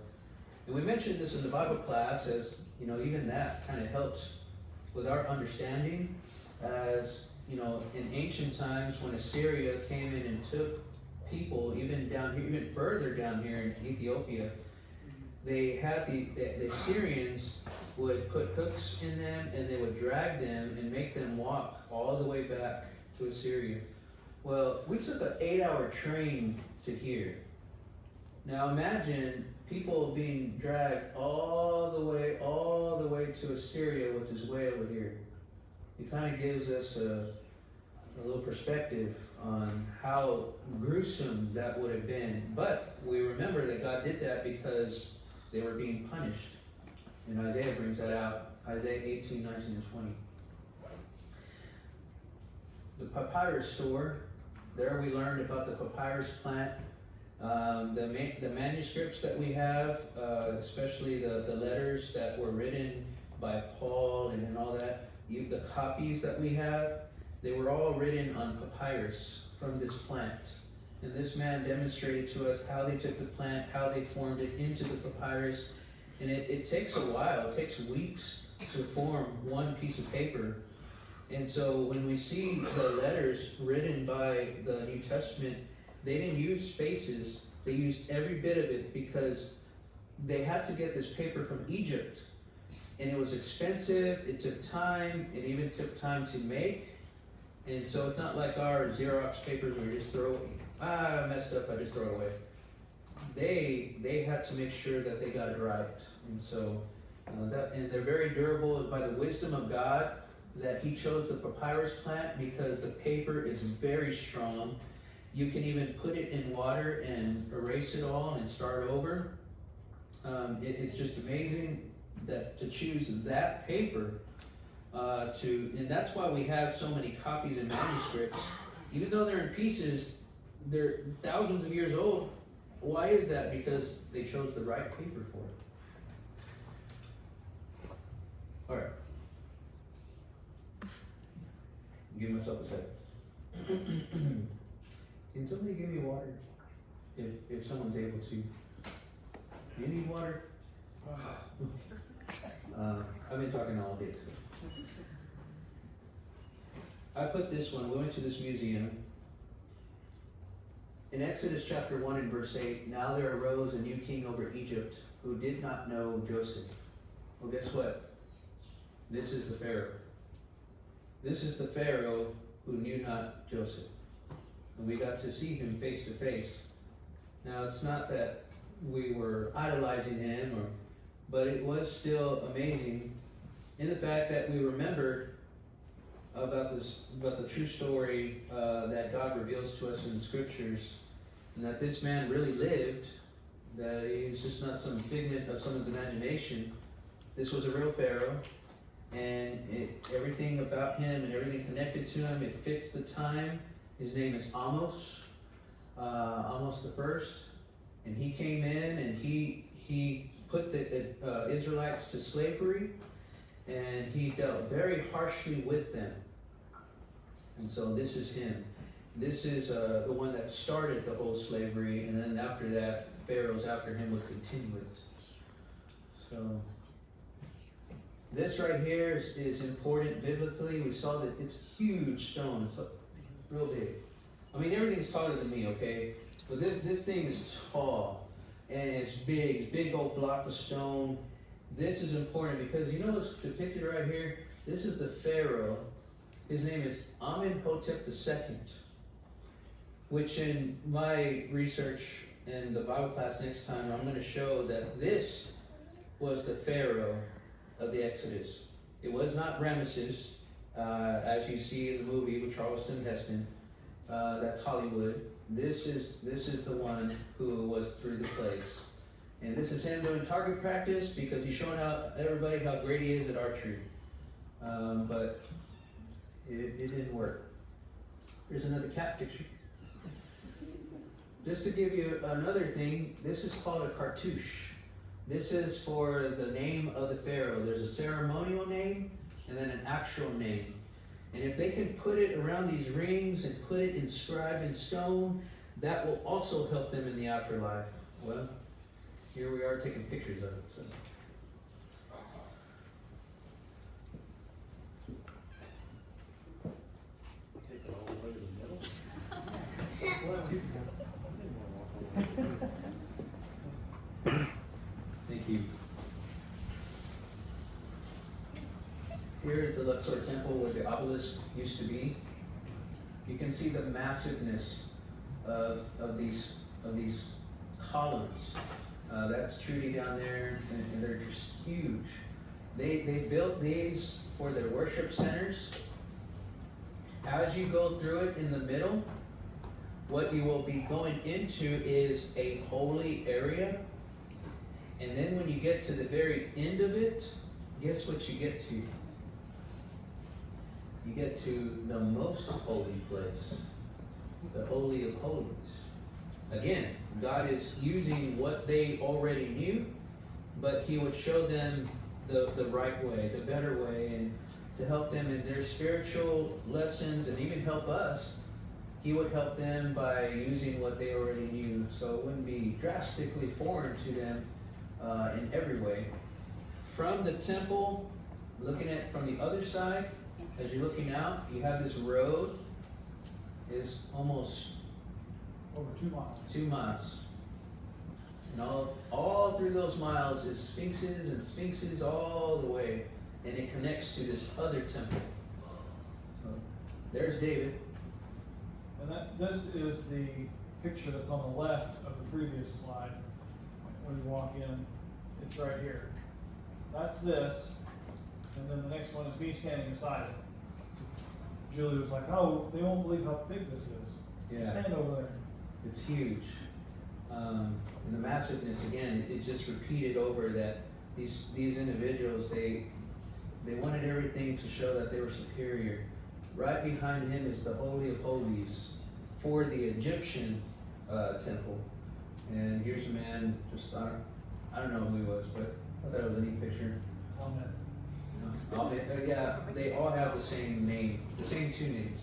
And we mentioned this in the Bible class as, even that kind of helps with our understanding as, in ancient times when Assyria came in and took people even down here, even further down here in Ethiopia, they had the Assyrians would put hooks in them and they would drag them and make them walk all the way back to Assyria. Well, we took an 8-hour train to here. Now imagine people being dragged all the way to Assyria, which is way over here. It kind of gives us a little perspective on how gruesome that would have been. But we remember that God did that because they were being punished. And Isaiah brings that out, Isaiah 18, 19, and 20. The papyrus store, there we learned about the papyrus plant. The manuscripts that we have, especially the letters that were written by Paul and all that, the copies that we have, they were all written on papyrus from this plant. And this man demonstrated to us how they took the plant, how they formed it into the papyrus. And it takes a while, it takes weeks to form one piece of paper. And so when we see the letters written by the New Testament, they didn't use spaces, they used every bit of it because they had to get this paper from Egypt. And it was expensive, it took time, it even took time to make. And so it's not like our Xerox papers where you just throw, I messed up, I just throw it away. They had to make sure that they got it right. And so, and they're very durable by the wisdom of God that He chose the papyrus plant because the paper is very strong. You can even put it in water and erase it all and start over. It's just amazing that to choose that paper and that's why we have so many copies and manuscripts, even though they're in pieces, they're thousands of years old. Why is that? Because they chose the right paper for it. All right. Give myself a second. Can somebody give me water? If someone's able to. Do you need water? I've been talking all day. So. I put this one, we went to this museum. In Exodus chapter 1 and verse 8, now there arose a new king over Egypt who did not know Joseph. Well, guess what? This is the Pharaoh. This is the Pharaoh who knew not Joseph. And we got to see him face to face. Now, it's not that we were idolizing him, but it was still amazing in the fact that we remembered about the true story that God reveals to us in the scriptures, and that this man really lived, that he was just not some figment of someone's imagination. This was a real Pharaoh, and everything about him and everything connected to him, it fits the time. His name is Amos the first, and he came in and he put the Israelites to slavery, and he dealt very harshly with them. And so this is him. This is the one that started the whole slavery, and then after that, Pharaohs after him would continue it. So this right here is important biblically. We saw that it's a huge stone. It's real big. I mean, everything's taller than me, okay? But this thing is tall, and it's big old block of stone. This is important because you know what's depicted right here? This is the Pharaoh. His name is Amenhotep II, which in my research in the Bible class next time, I'm going to show that this was the Pharaoh of the Exodus. It was not Ramesses, as you see in the movie with Charleston Heston. That's Hollywood. This is the one who was through the plagues. And this is him doing target practice because he's showing out everybody how great he is at archery. But it didn't work. Here's another cat picture. Just to give you another thing, this is called a cartouche. This is for the name of the Pharaoh. There's a ceremonial name and then an actual name. And if they can put it around these rings and put it inscribed in stone, that will also help them in the afterlife. Well, here we are taking pictures of it. So. Take it all the way to the middle. Thank you. Here's the Luxor Temple where the obelisk used to be. You can see the massiveness of these columns. That's Trudy down there, and they're just huge. They built these for their worship centers. As you go through it in the middle, what you will be going into is a holy area. And then when you get to the very end of it, guess what you get to? You get to the most holy place, the Holy of Holies. Again, God is using what they already knew, but He would show them the right way, the better way, and to help them in their spiritual lessons and even help us. He would help them by using what they already knew, so it wouldn't be drastically foreign to them in every way. From the temple, looking at from the other side, as you're looking out, you have this road. It's almost Over 2 miles. 2 miles. And all through those miles is sphinxes all the way. And it connects to this other temple. So there's David. And this is the picture that's on the left of the previous slide. When you walk in, it's right here. That's this, and then the next one is me standing beside it. Julie was like, "Oh, they won't believe how big this is." Yeah. Stand over there. It's huge. And the massiveness, again, it just repeated over that these individuals, they wanted everything to show that they were superior. Right behind him is the Holy of Holies for the Egyptian temple. And here's a man, just I don't know who he was, but I thought it was a neat picture. Yeah, they all have the same name, the same two names.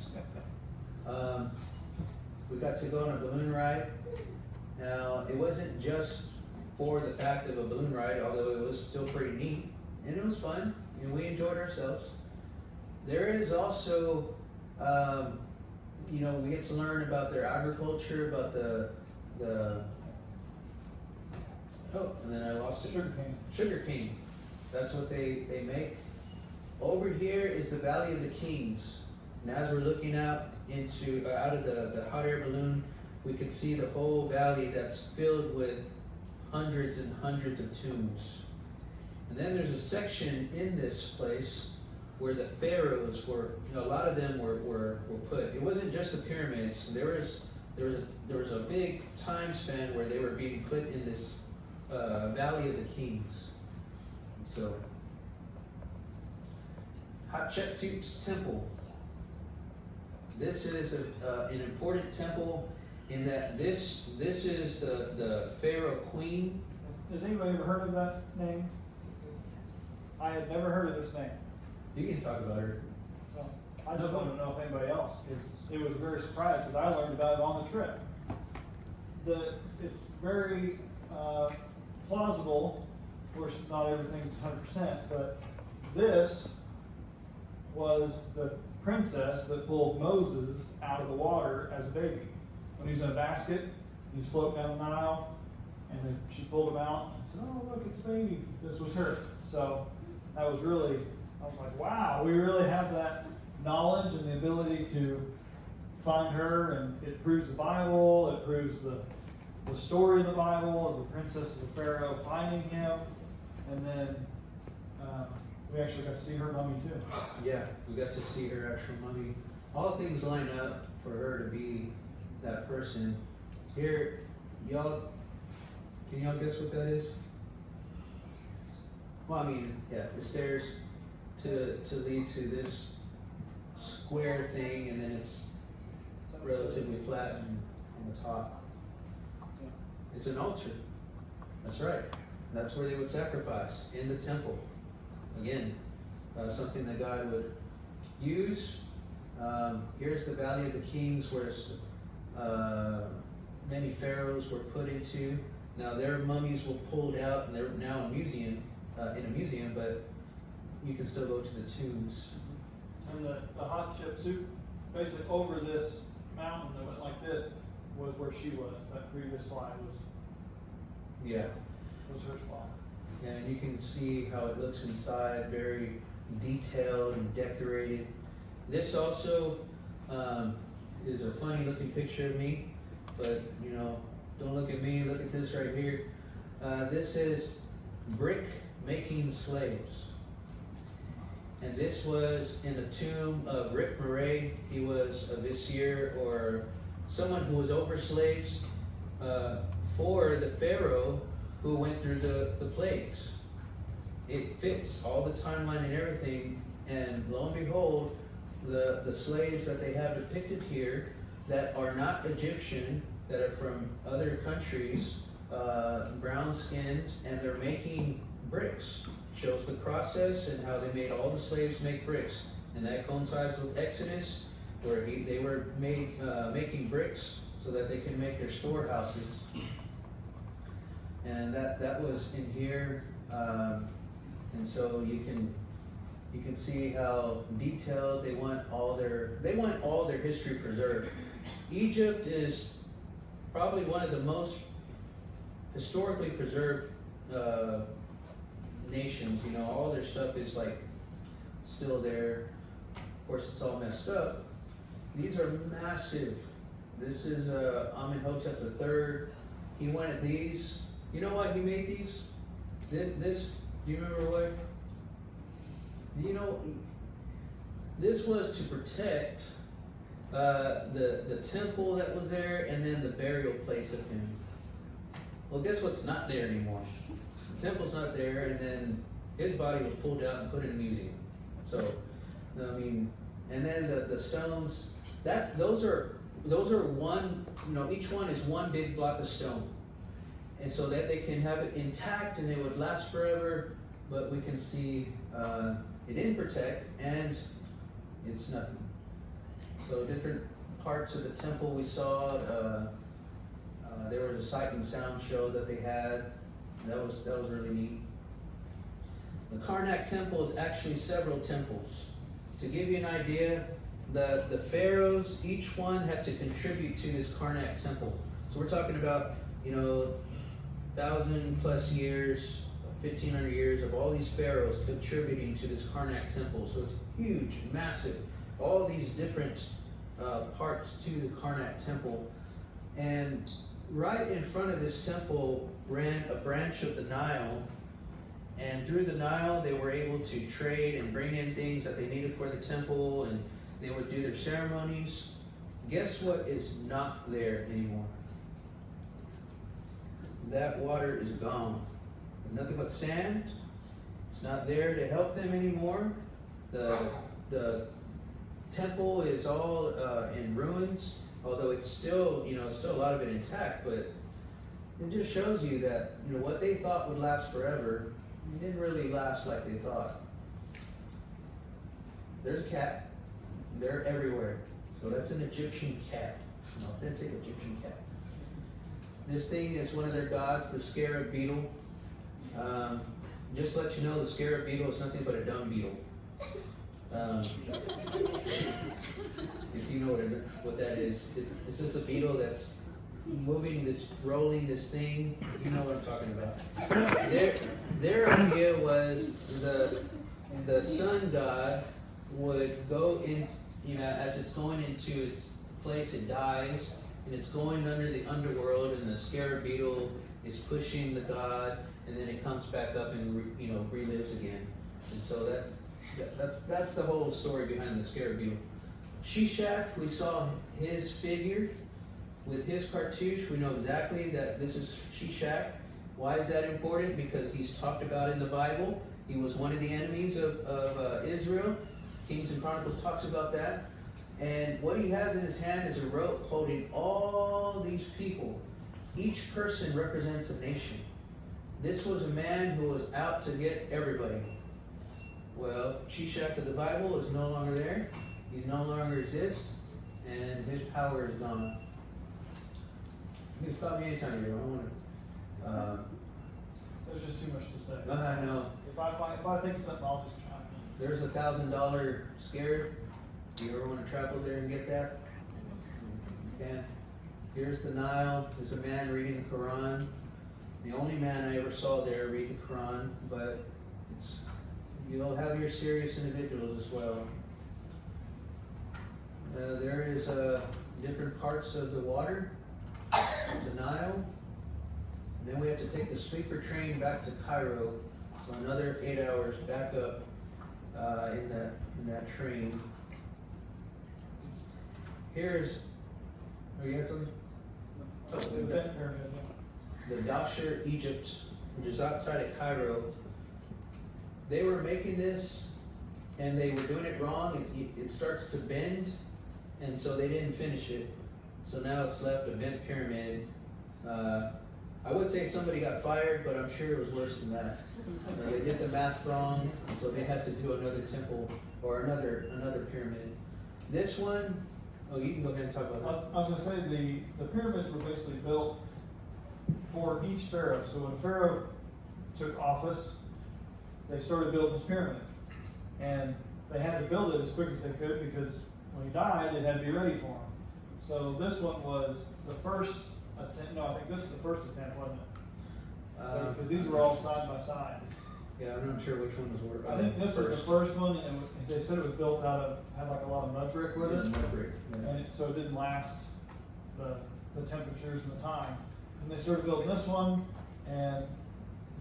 We got to go on a balloon ride. Now, it wasn't just for the fact of a balloon ride, although it was still pretty neat, and it was fun, and we enjoyed ourselves. There is also, we get to learn about their agriculture, about and then I lost it. Sugarcane. That's what they make. Over here is the Valley of the Kings. And as we're looking out of the hot air balloon, we can see the whole valley that's filled with hundreds and hundreds of tombs. And then there's a section in this place where the pharaohs were, a lot of them were put. It wasn't just the pyramids. There was a big time span where they were being put in this Valley of the Kings. So, Hatshepsut's temple. This is an important temple in that this is the Pharaoh queen. Has anybody ever heard of that name? I had never heard of this name. You can talk about her. So, I just wanted to know if anybody else. It was very surprised because I learned about it on the trip. It's very plausible. Of course, not everything's 100%, but this was the princess that pulled Moses out of the water as a baby. When he was in a basket, he was floating down the Nile, and then she pulled him out and said, "Oh, look, it's a baby." This was her. So that was really, I was like, wow, we really have that knowledge and the ability to find her, and it proves the Bible, it proves the story of the Bible of the princess of the Pharaoh finding him, and then we actually got to see her mummy too. Yeah, we got to see her actual mummy. All things line up for her to be that person. Here, can y'all guess what that is? Well, I mean, yeah, the stairs to lead to this square thing, and then it's relatively flat on the top. It's an altar. That's right. That's where they would sacrifice, in the temple. Again, something that God would use. Here's the Valley of the Kings, where many pharaohs were put into. Now their mummies were pulled out, and they're now in a museum, but you can still go to the tombs. And the Hatshepsut, basically over this mountain that went like this, was where she was. That previous slide was her spot. Yeah, and you can see how it looks inside, very detailed and decorated. This also is a funny looking picture of me, but don't look at me, look at this right here. This is brick making slaves. And this was in the tomb of Rick Murray. He was a vizier, or someone who was over slaves for the Pharaoh who went through the plagues. It fits all the timeline and everything, and lo and behold, the slaves that they have depicted here that are not Egyptian, that are from other countries, brown skinned, and they're making bricks. Shows the process and how they made all the slaves make bricks. And that coincides with Exodus, where they were making bricks so that they can make their storehouses. And that was in here. And so you can see how detailed they want all their history preserved. Egypt is probably one of the most historically preserved nations. All their stuff is like still there. Of course, it's all messed up. These are massive. This is Amenhotep III. He wanted these. You know why he made these? This, do you remember why? This was to protect the temple that was there, and then the burial place of him. Well, guess what's not there anymore? The temple's not there, and then his body was pulled out and put in a museum. So, I mean, and then the stones, those are one, each one is one big block of stone. And so that they can have it intact and it would last forever, but we can see it didn't protect and it's nothing. So different parts of the temple we saw, there was a sight and sound show that they had. That was really neat. The Karnak temple is actually several temples. To give you an idea, the pharaohs, each one had to contribute to this Karnak temple. So we're talking about, 1,000+ years, 1,500 years of all these pharaohs contributing to this Karnak temple. So it's huge, massive. All these different parts to the Karnak temple. And right in front of this temple ran a branch of the Nile. And through the Nile, they were able to trade and bring in things that they needed for the temple, and they would do their ceremonies. Guess what is not there anymore? That water is gone. Nothing but sand. It's not there to help them anymore. The temple is all in ruins, although it's still, still a lot of it intact, but it just shows you that, what they thought would last forever, it didn't really last like they thought. There's a cat. They're everywhere. So that's an Egyptian cat, an authentic Egyptian cat. This thing is one of their gods, the scarab beetle. Just to let you know, the scarab beetle is nothing but a dung beetle. If you know what that is, it's just a beetle that's rolling this thing. You know what I'm talking about. Their idea was the sun god would go in, as it's going into its place, it dies, and it's going under the underworld, and the scarab beetle is pushing the god, and then it comes back up and relives again. And so that's the whole story behind the scarab beetle. Shishak, we saw his figure with his cartouche. We know exactly that this is Shishak. Why is that important? Because he's talked about in the Bible. He was one of the enemies of Israel. Kings and Chronicles talks about that. And what he has in his hand is a rope holding all these people. Each person represents a nation. This was a man who was out to get everybody. Well, Shishak of the Bible is no longer there. He no longer exists, and his power is gone. You can stop me anytime you want. There's just too much to say. I know. If I think of something, I'll just chime in. There's $1,000 scarab. Do you ever want to travel there and get that? You can. Here's the Nile. There's a man reading the Quran. The only man I ever saw there read the Quran, but you'll have your serious individuals as well. There is different parts of the water, the Nile. And then we have to take the sleeper train back to Cairo. So another 8 hours back up in that train. Here's, you had something? Oh, The event pyramid, the Dashur, Egypt, which is outside of Cairo. They were making this, and they were doing it wrong. It starts to bend, and so they didn't finish it. So now it's left a bent pyramid. I would say somebody got fired, but I'm sure it was worse than that. They did the math wrong, so they had to do another temple or another pyramid. This one, you can go ahead and talk about I was going to say the pyramids were basically built for each pharaoh. So when Pharaoh took office, they started building this pyramid, and they had to build it as quick as they could because when he died, it had to be ready for him. So this one was the first attempt. No, I think this is the first attempt, wasn't it? Because these were all side by side. Yeah, I'm not sure which one was working. I think this is the first one, and they said it was built had like a lot of mud brick with it, Mud brick, yeah. and so it didn't last the temperatures and the time. And they started building this one, and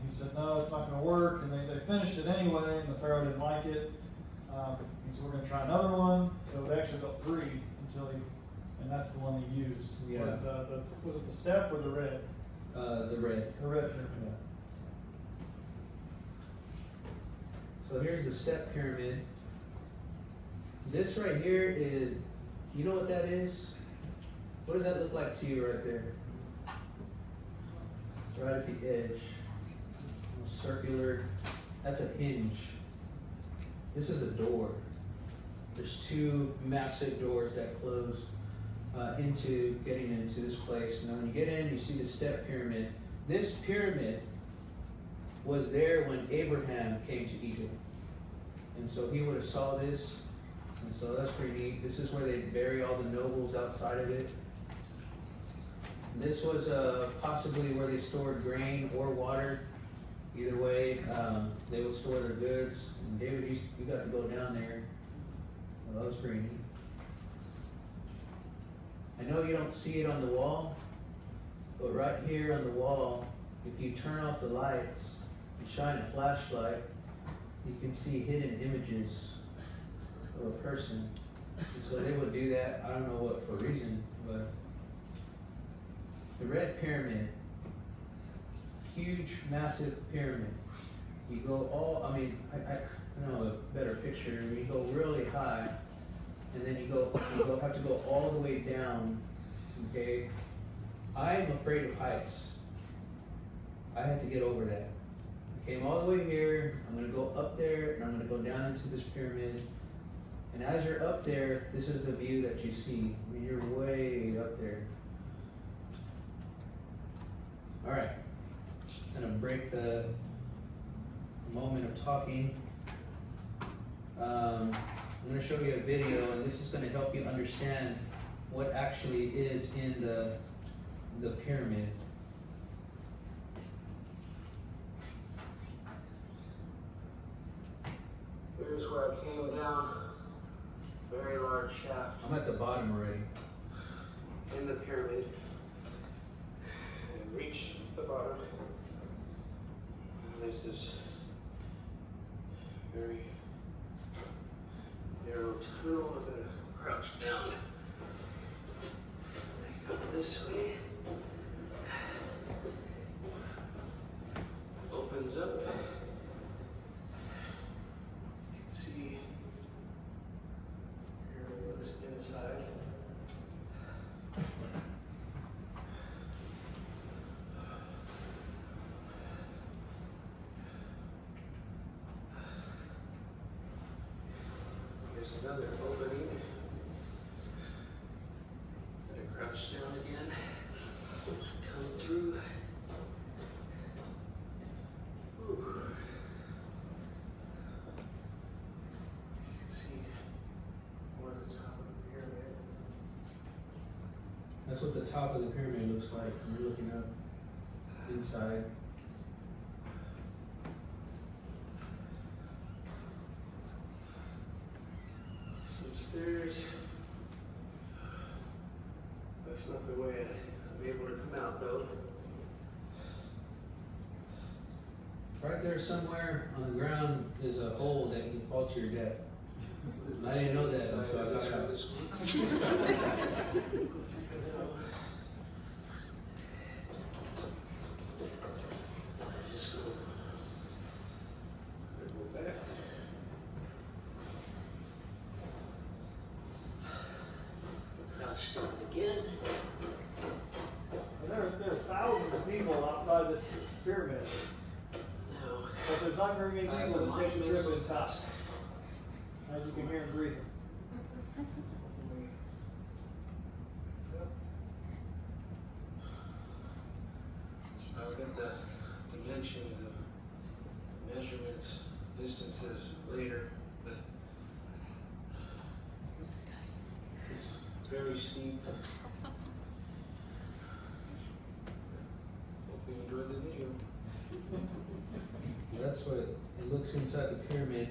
he said, no, it's not going to work, and they finished it anyway, and the Pharaoh didn't like it. He said, we're going to try another one. So they actually built 3 and that's the one he used. Yeah. Was it the step or the red? The red. The red pyramid. So here's the step pyramid. This right here is, you know what that is? What does that look like to you right there? Right at the edge. Circular, that's a hinge. This is a door. There's two massive doors that close into getting into this place. Now when you get in, you see the step pyramid. This pyramid was there when Abraham came to Egypt. And so he would have saw this. And so that's pretty neat. This is where they bury all the nobles outside of it. This was possibly where they stored grain or water. Either way, they would store their goods. And David, you got to go down there. Well, that was pretty neat. I know you don't see it on the wall, but right here on the wall, if you turn off the lights and shine a flashlight, you can see hidden images of a person. And so they would do that. I don't know what for reason, but the Red Pyramid, huge, massive pyramid. You go all, I mean, I know a better picture. You go really high, and then you have to go all the way down. Okay, I'm afraid of heights. I had to get over that. I came all the way here. I'm gonna go up there, and I'm gonna go down into this pyramid. And as you're up there, this is the view that you see. I mean, you're way up there. All right, gonna break the moment of talking. I'm gonna show you a video, and this is gonna help you understand what actually is in the pyramid. Here's where I came down. Very large shaft. I'm at the bottom already. In the pyramid. And reach the bottom. And there's this very narrow tunnel. I'm gonna crouch down. Go this way. Opens up. You can see pyramid goes inside. There's another opening. Gonna crouch down again. Come through. Whew. You can see more of the top of the pyramid. That's what the top of the pyramid looks like when you're looking up inside. Stairs. That's not the way I'm able to come out though. Right there somewhere on the ground is a hole that can fall to your death. I didn't know that until I got out. Just go back. Start again. And there are thousands of people outside this pyramid, Now, but there's not very many people that take the trip inside. As you can hear them breathing. I'll get the dimensions of measurements, distances later, but it's very steep. Hope you enjoyed the video. That's what it looks inside the pyramid.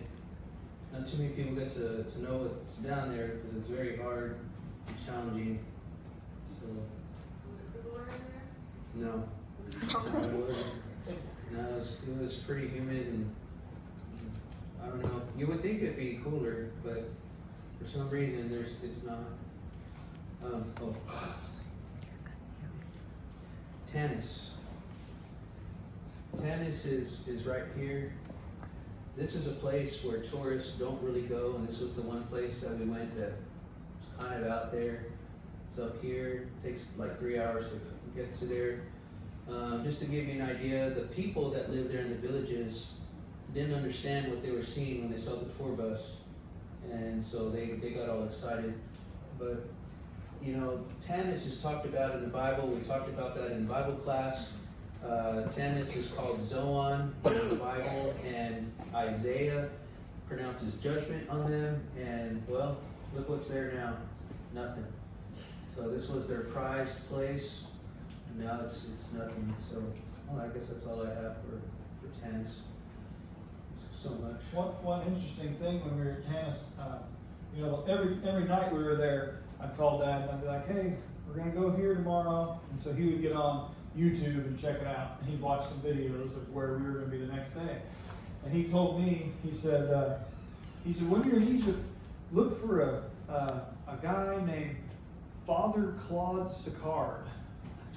Not too many people get to know what's down there because it's very hard and challenging. So, no. It wasn't. No, it was pretty humid and I don't know. You would think it'd be cooler, but for some reason it's not. Tanis. Tanis is right here. This is a place where tourists don't really go, and this was the one place that we went that was kind of out there. It's up here, takes like 3 hours to get to there. Just to give you an idea, the people that live there in the villages didn't understand what they were seeing when they saw the tour bus, and so they got all excited. But you know, Tanis is talked about in the Bible. We talked about that in Bible class. Tanis is called Zoan in the Bible, and Isaiah pronounces judgment on them. And well, look what's there now, nothing. So this was their prized place, and now it's nothing. So well, I guess that's all I have for Tanis. So much. One interesting thing when we were at Tanis, you know, every night we were there, I'd call Dad and I'd be like, hey, we're gonna go here tomorrow. And so he would get on YouTube and check it out. And he'd watch some videos of where we were gonna be the next day. And he told me, he said, when you're in Egypt, look for a guy named Father Claude Sicard.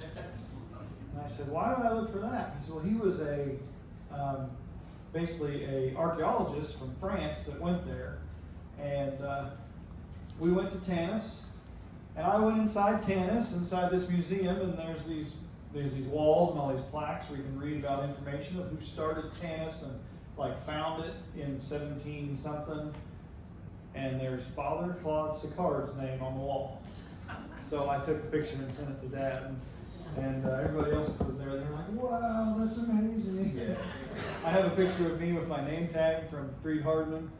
And I said, why would I look for that? He said, well, he was basically a archaeologist from France that went there. And we went to Tanis. And I went inside Tanis, inside this museum, and there's these walls and all these plaques where you can read about information of who started Tanis and like found it in 17 something. And there's Father Claude Sicard's name on the wall. So I took a picture and sent it to Dad, and everybody else that was there, they're like, wow, that's amazing. Yeah. I have a picture of me with my name tag from Freed Hardman,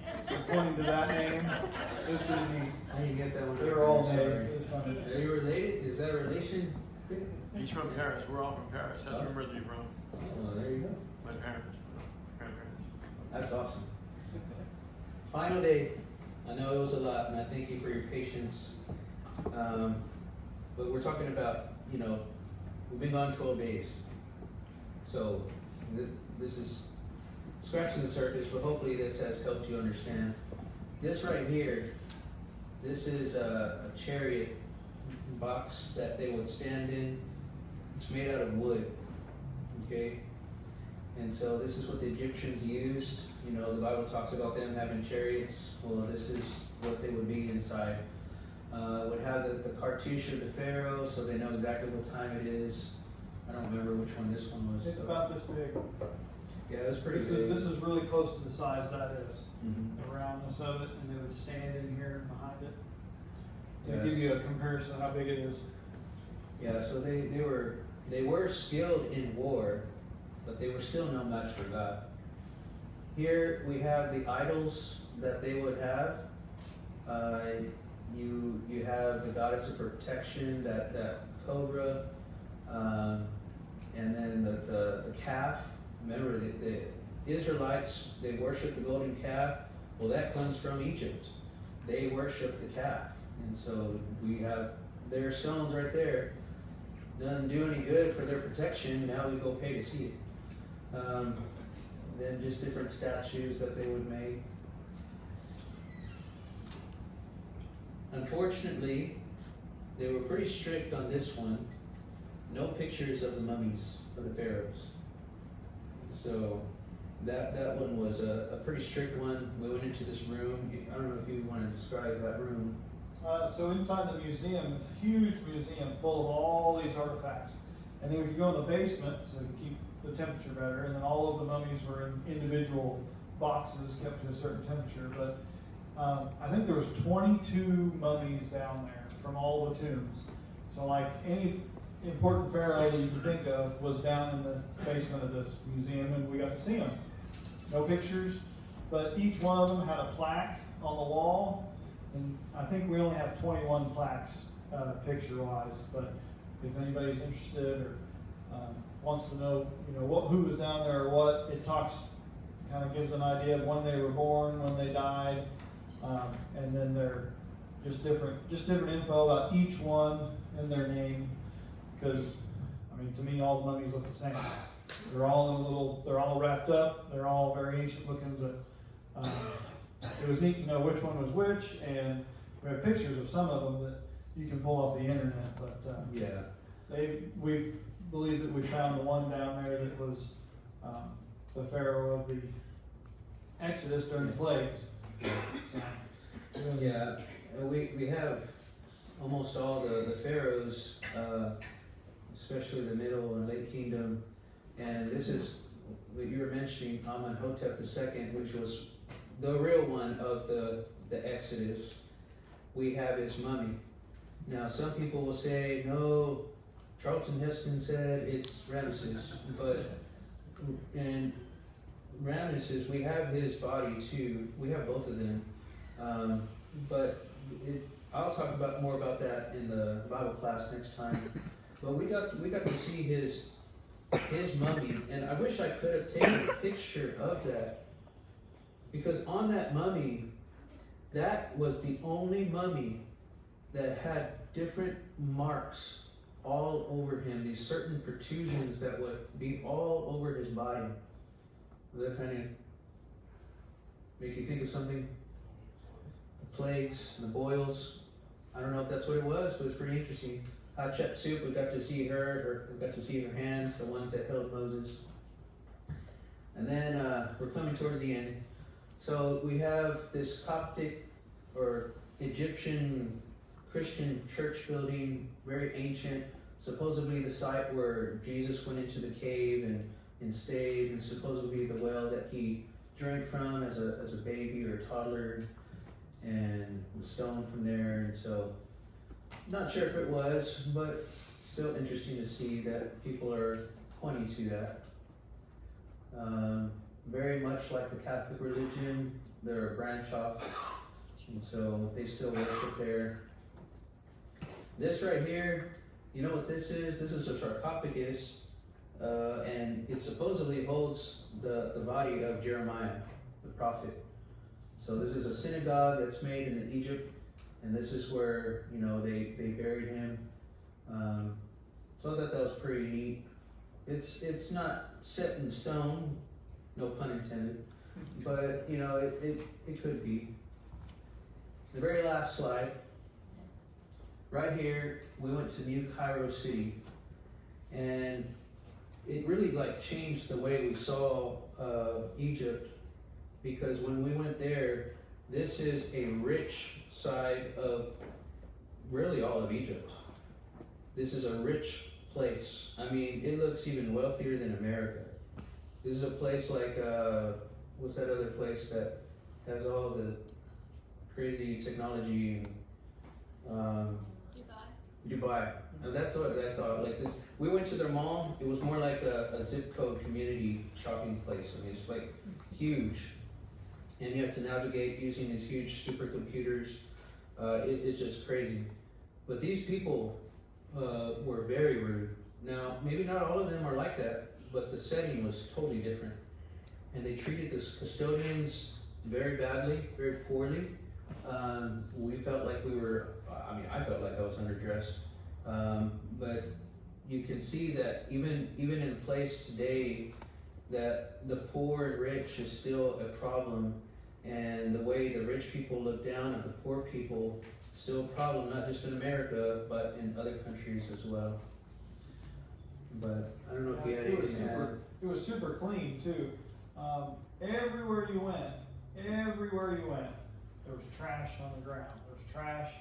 pointing to that name. It's pretty neat. How do you get that one? They were all Sorry. names. It's funny. Are you related? Is that a relation? He's from Paris. We're all from Paris. That's where I'm originally from. Oh, there you go. My parents, grandparents. That's awesome. Final day. I know it was a lot, and I thank you for your patience. But we're talking about, you know, we've been gone 12 days. So this is scratching the surface, but hopefully this has helped you understand. This right here, this is a chariot box that they would stand in. It's made out of wood, okay? And so this is what the Egyptians used. You know, the Bible talks about them having chariots. Well, this is what they would be inside. Would have the cartouche of the Pharaoh, so they know exactly what time it is. I don't remember which one this one was. It's about this big. Yeah, it was pretty This big. is really close to the size that is. Mhm. The roundness of it, and they would stand in here behind it to Yes. give you a comparison of how big it is. Yeah, so they were skilled in war, but they were still no match for God. Here we have the idols that they would have. You have the goddess of protection, that cobra, and then the calf. Remember, the Israelites, they worship the golden calf. Well, that comes from Egypt. They worship the calf, and so we have their stones right there. Doesn't do any good for their protection. Now we go pay to see it. Then just different statues that they would make. Unfortunately, they were pretty strict on this one. No pictures of the mummies of the pharaohs. So that one was a pretty strict one. We went into this room. I don't know if you want to describe that room. So inside the museum, it's a huge museum full of all these artifacts. And then we could go in the basement so we could keep the temperature better. And then all of the mummies were in individual boxes kept to a certain temperature. But I think there was 22 mummies down there from all the tombs. So like any important pharaoh that you can think of was down in the basement of this museum, and we got to see them. No pictures, but each one of them had a plaque on the wall. And I think we only have 21 plaques picture-wise, but if anybody's interested or wants to know, you know, who was down there or what, it kind of gives an idea of when they were born, when they died, and then they're just different info about each one and their name. Because, I mean, to me, all the mummies look the same. They're all wrapped up. They're all very ancient looking, but it was neat to know which one was which, and we have pictures of some of them that you can pull off the internet. But Yeah. we believe that we found the one down there that was the Pharaoh of the Exodus during the plagues. So, Yeah, we have almost all the pharaohs, especially the Middle and Late Kingdom, and this is what you were mentioning, Amenhotep II, which was the real one of the Exodus. We have his mummy. Now, some people will say, no, Charlton Heston said it's Ramesses, but in Ramesses, we have his body too. We have both of them. But I'll talk about more about that in the Bible class next time. But we got to see his mummy, and I wish I could have taken a picture of that, because on that mummy, that was the only mummy that had different marks all over him. These certain protrusions that would be all over his body. Does that kind of make you think of something? The plagues, the boils. I don't know if that's what it was, but it's pretty interesting. Hatshepsut, we got to see her, we got to see her hands, the ones that held Moses. And then we're coming towards the end. So we have this Coptic or Egyptian Christian church building, very ancient, supposedly the site where Jesus went into the cave and stayed, and supposedly the well that he drank from as a baby or a toddler, and the stone from there. And so, not sure if it was, but still interesting to see that people are pointing to that. Very much like the Catholic religion, they're a branch off, and so they still worship there. This right here, you know what this is? This is a sarcophagus, and it supposedly holds the body of Jeremiah, the prophet. So this is a synagogue that's made in Egypt, and this is where, you know, they buried him. So I thought that was pretty neat. It's not set in stone, no pun intended, but you know, it could be. The very last slide. Right here, we went to New Cairo City, and it really like changed the way we saw Egypt, because when we went there, this is a rich side of really all of Egypt. This is a rich place. I mean, it looks even wealthier than America. This is a place like, what's that other place that has all the crazy technology and Dubai. And that's what I thought. Like this, we went to their mall. It was more like a zip code community shopping place. I mean, it's like huge, and you have to navigate using these huge supercomputers. It's just crazy. But these people were very rude. Now, maybe not all of them are like that, but the setting was totally different, and they treated the custodians very badly, very poorly. We felt like we were, I felt like I was underdressed. But you can see that even in a place today that the poor and rich is still a problem, and the way the rich people look down at the poor people is still a problem, not just in America, but in other countries as well. But I don't know if you had anything to add. It was super clean too. Everywhere you went, there was trash on the ground. There was trash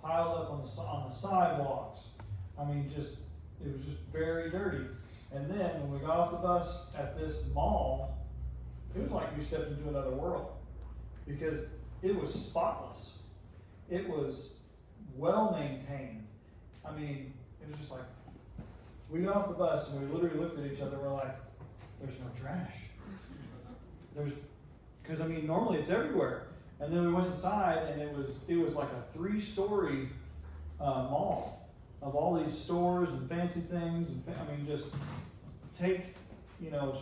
piled up on the sidewalks. I mean, it was just very dirty. And then when we got off the bus at this mall, it was like we stepped into another world, because it was spotless. It was well maintained. I mean, it was just like, we got off the bus and we literally looked at each other. We're like, there's no trash. Because I mean, normally it's everywhere. And then we went inside, and it was like a 3-story mall of all these stores and fancy things. And I mean, just take,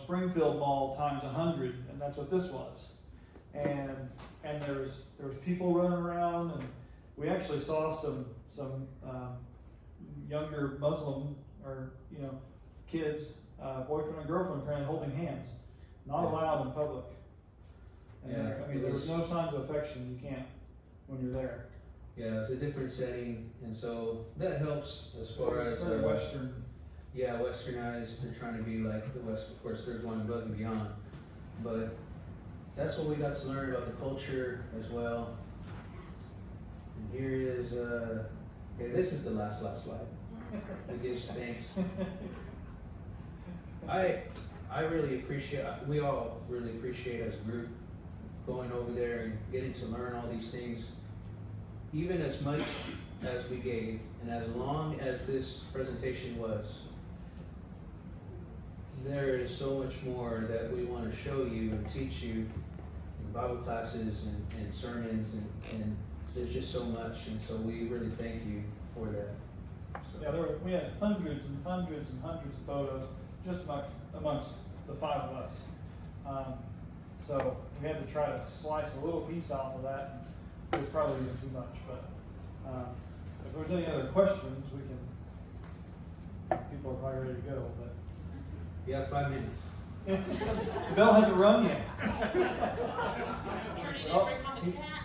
Springfield Mall times 100, and that's what this was. And there was people running around, and we actually saw some younger Muslim or kids, boyfriend and girlfriend, kind of holding hands, not allowed in public. And there was no signs of affection. You can't when you're there. Yeah, it's a different setting, and so that helps as far as Very Western. yeah, westernized, they're trying to be like the West, of course, they're going above and beyond. But that's what we got to learn about the culture as well. And here is, okay, this is the last slide. It gives thanks. I really appreciate, we all really appreciate as a group going over there and getting to learn all these things. Even as much as we gave, and as long as this presentation was, there is so much more that we want to show you and teach you in Bible classes and sermons, and there's just so much, and so we really thank you for that. So, Yeah, we had hundreds and hundreds and hundreds of photos just amongst the five of us. So we had to try to slice a little piece off of that. It was probably even too much, but if there's any other questions, we can. People are probably ready to go, but you have 5 minutes. the bell hasn't rung yet. Turn it in Well, for a common cat.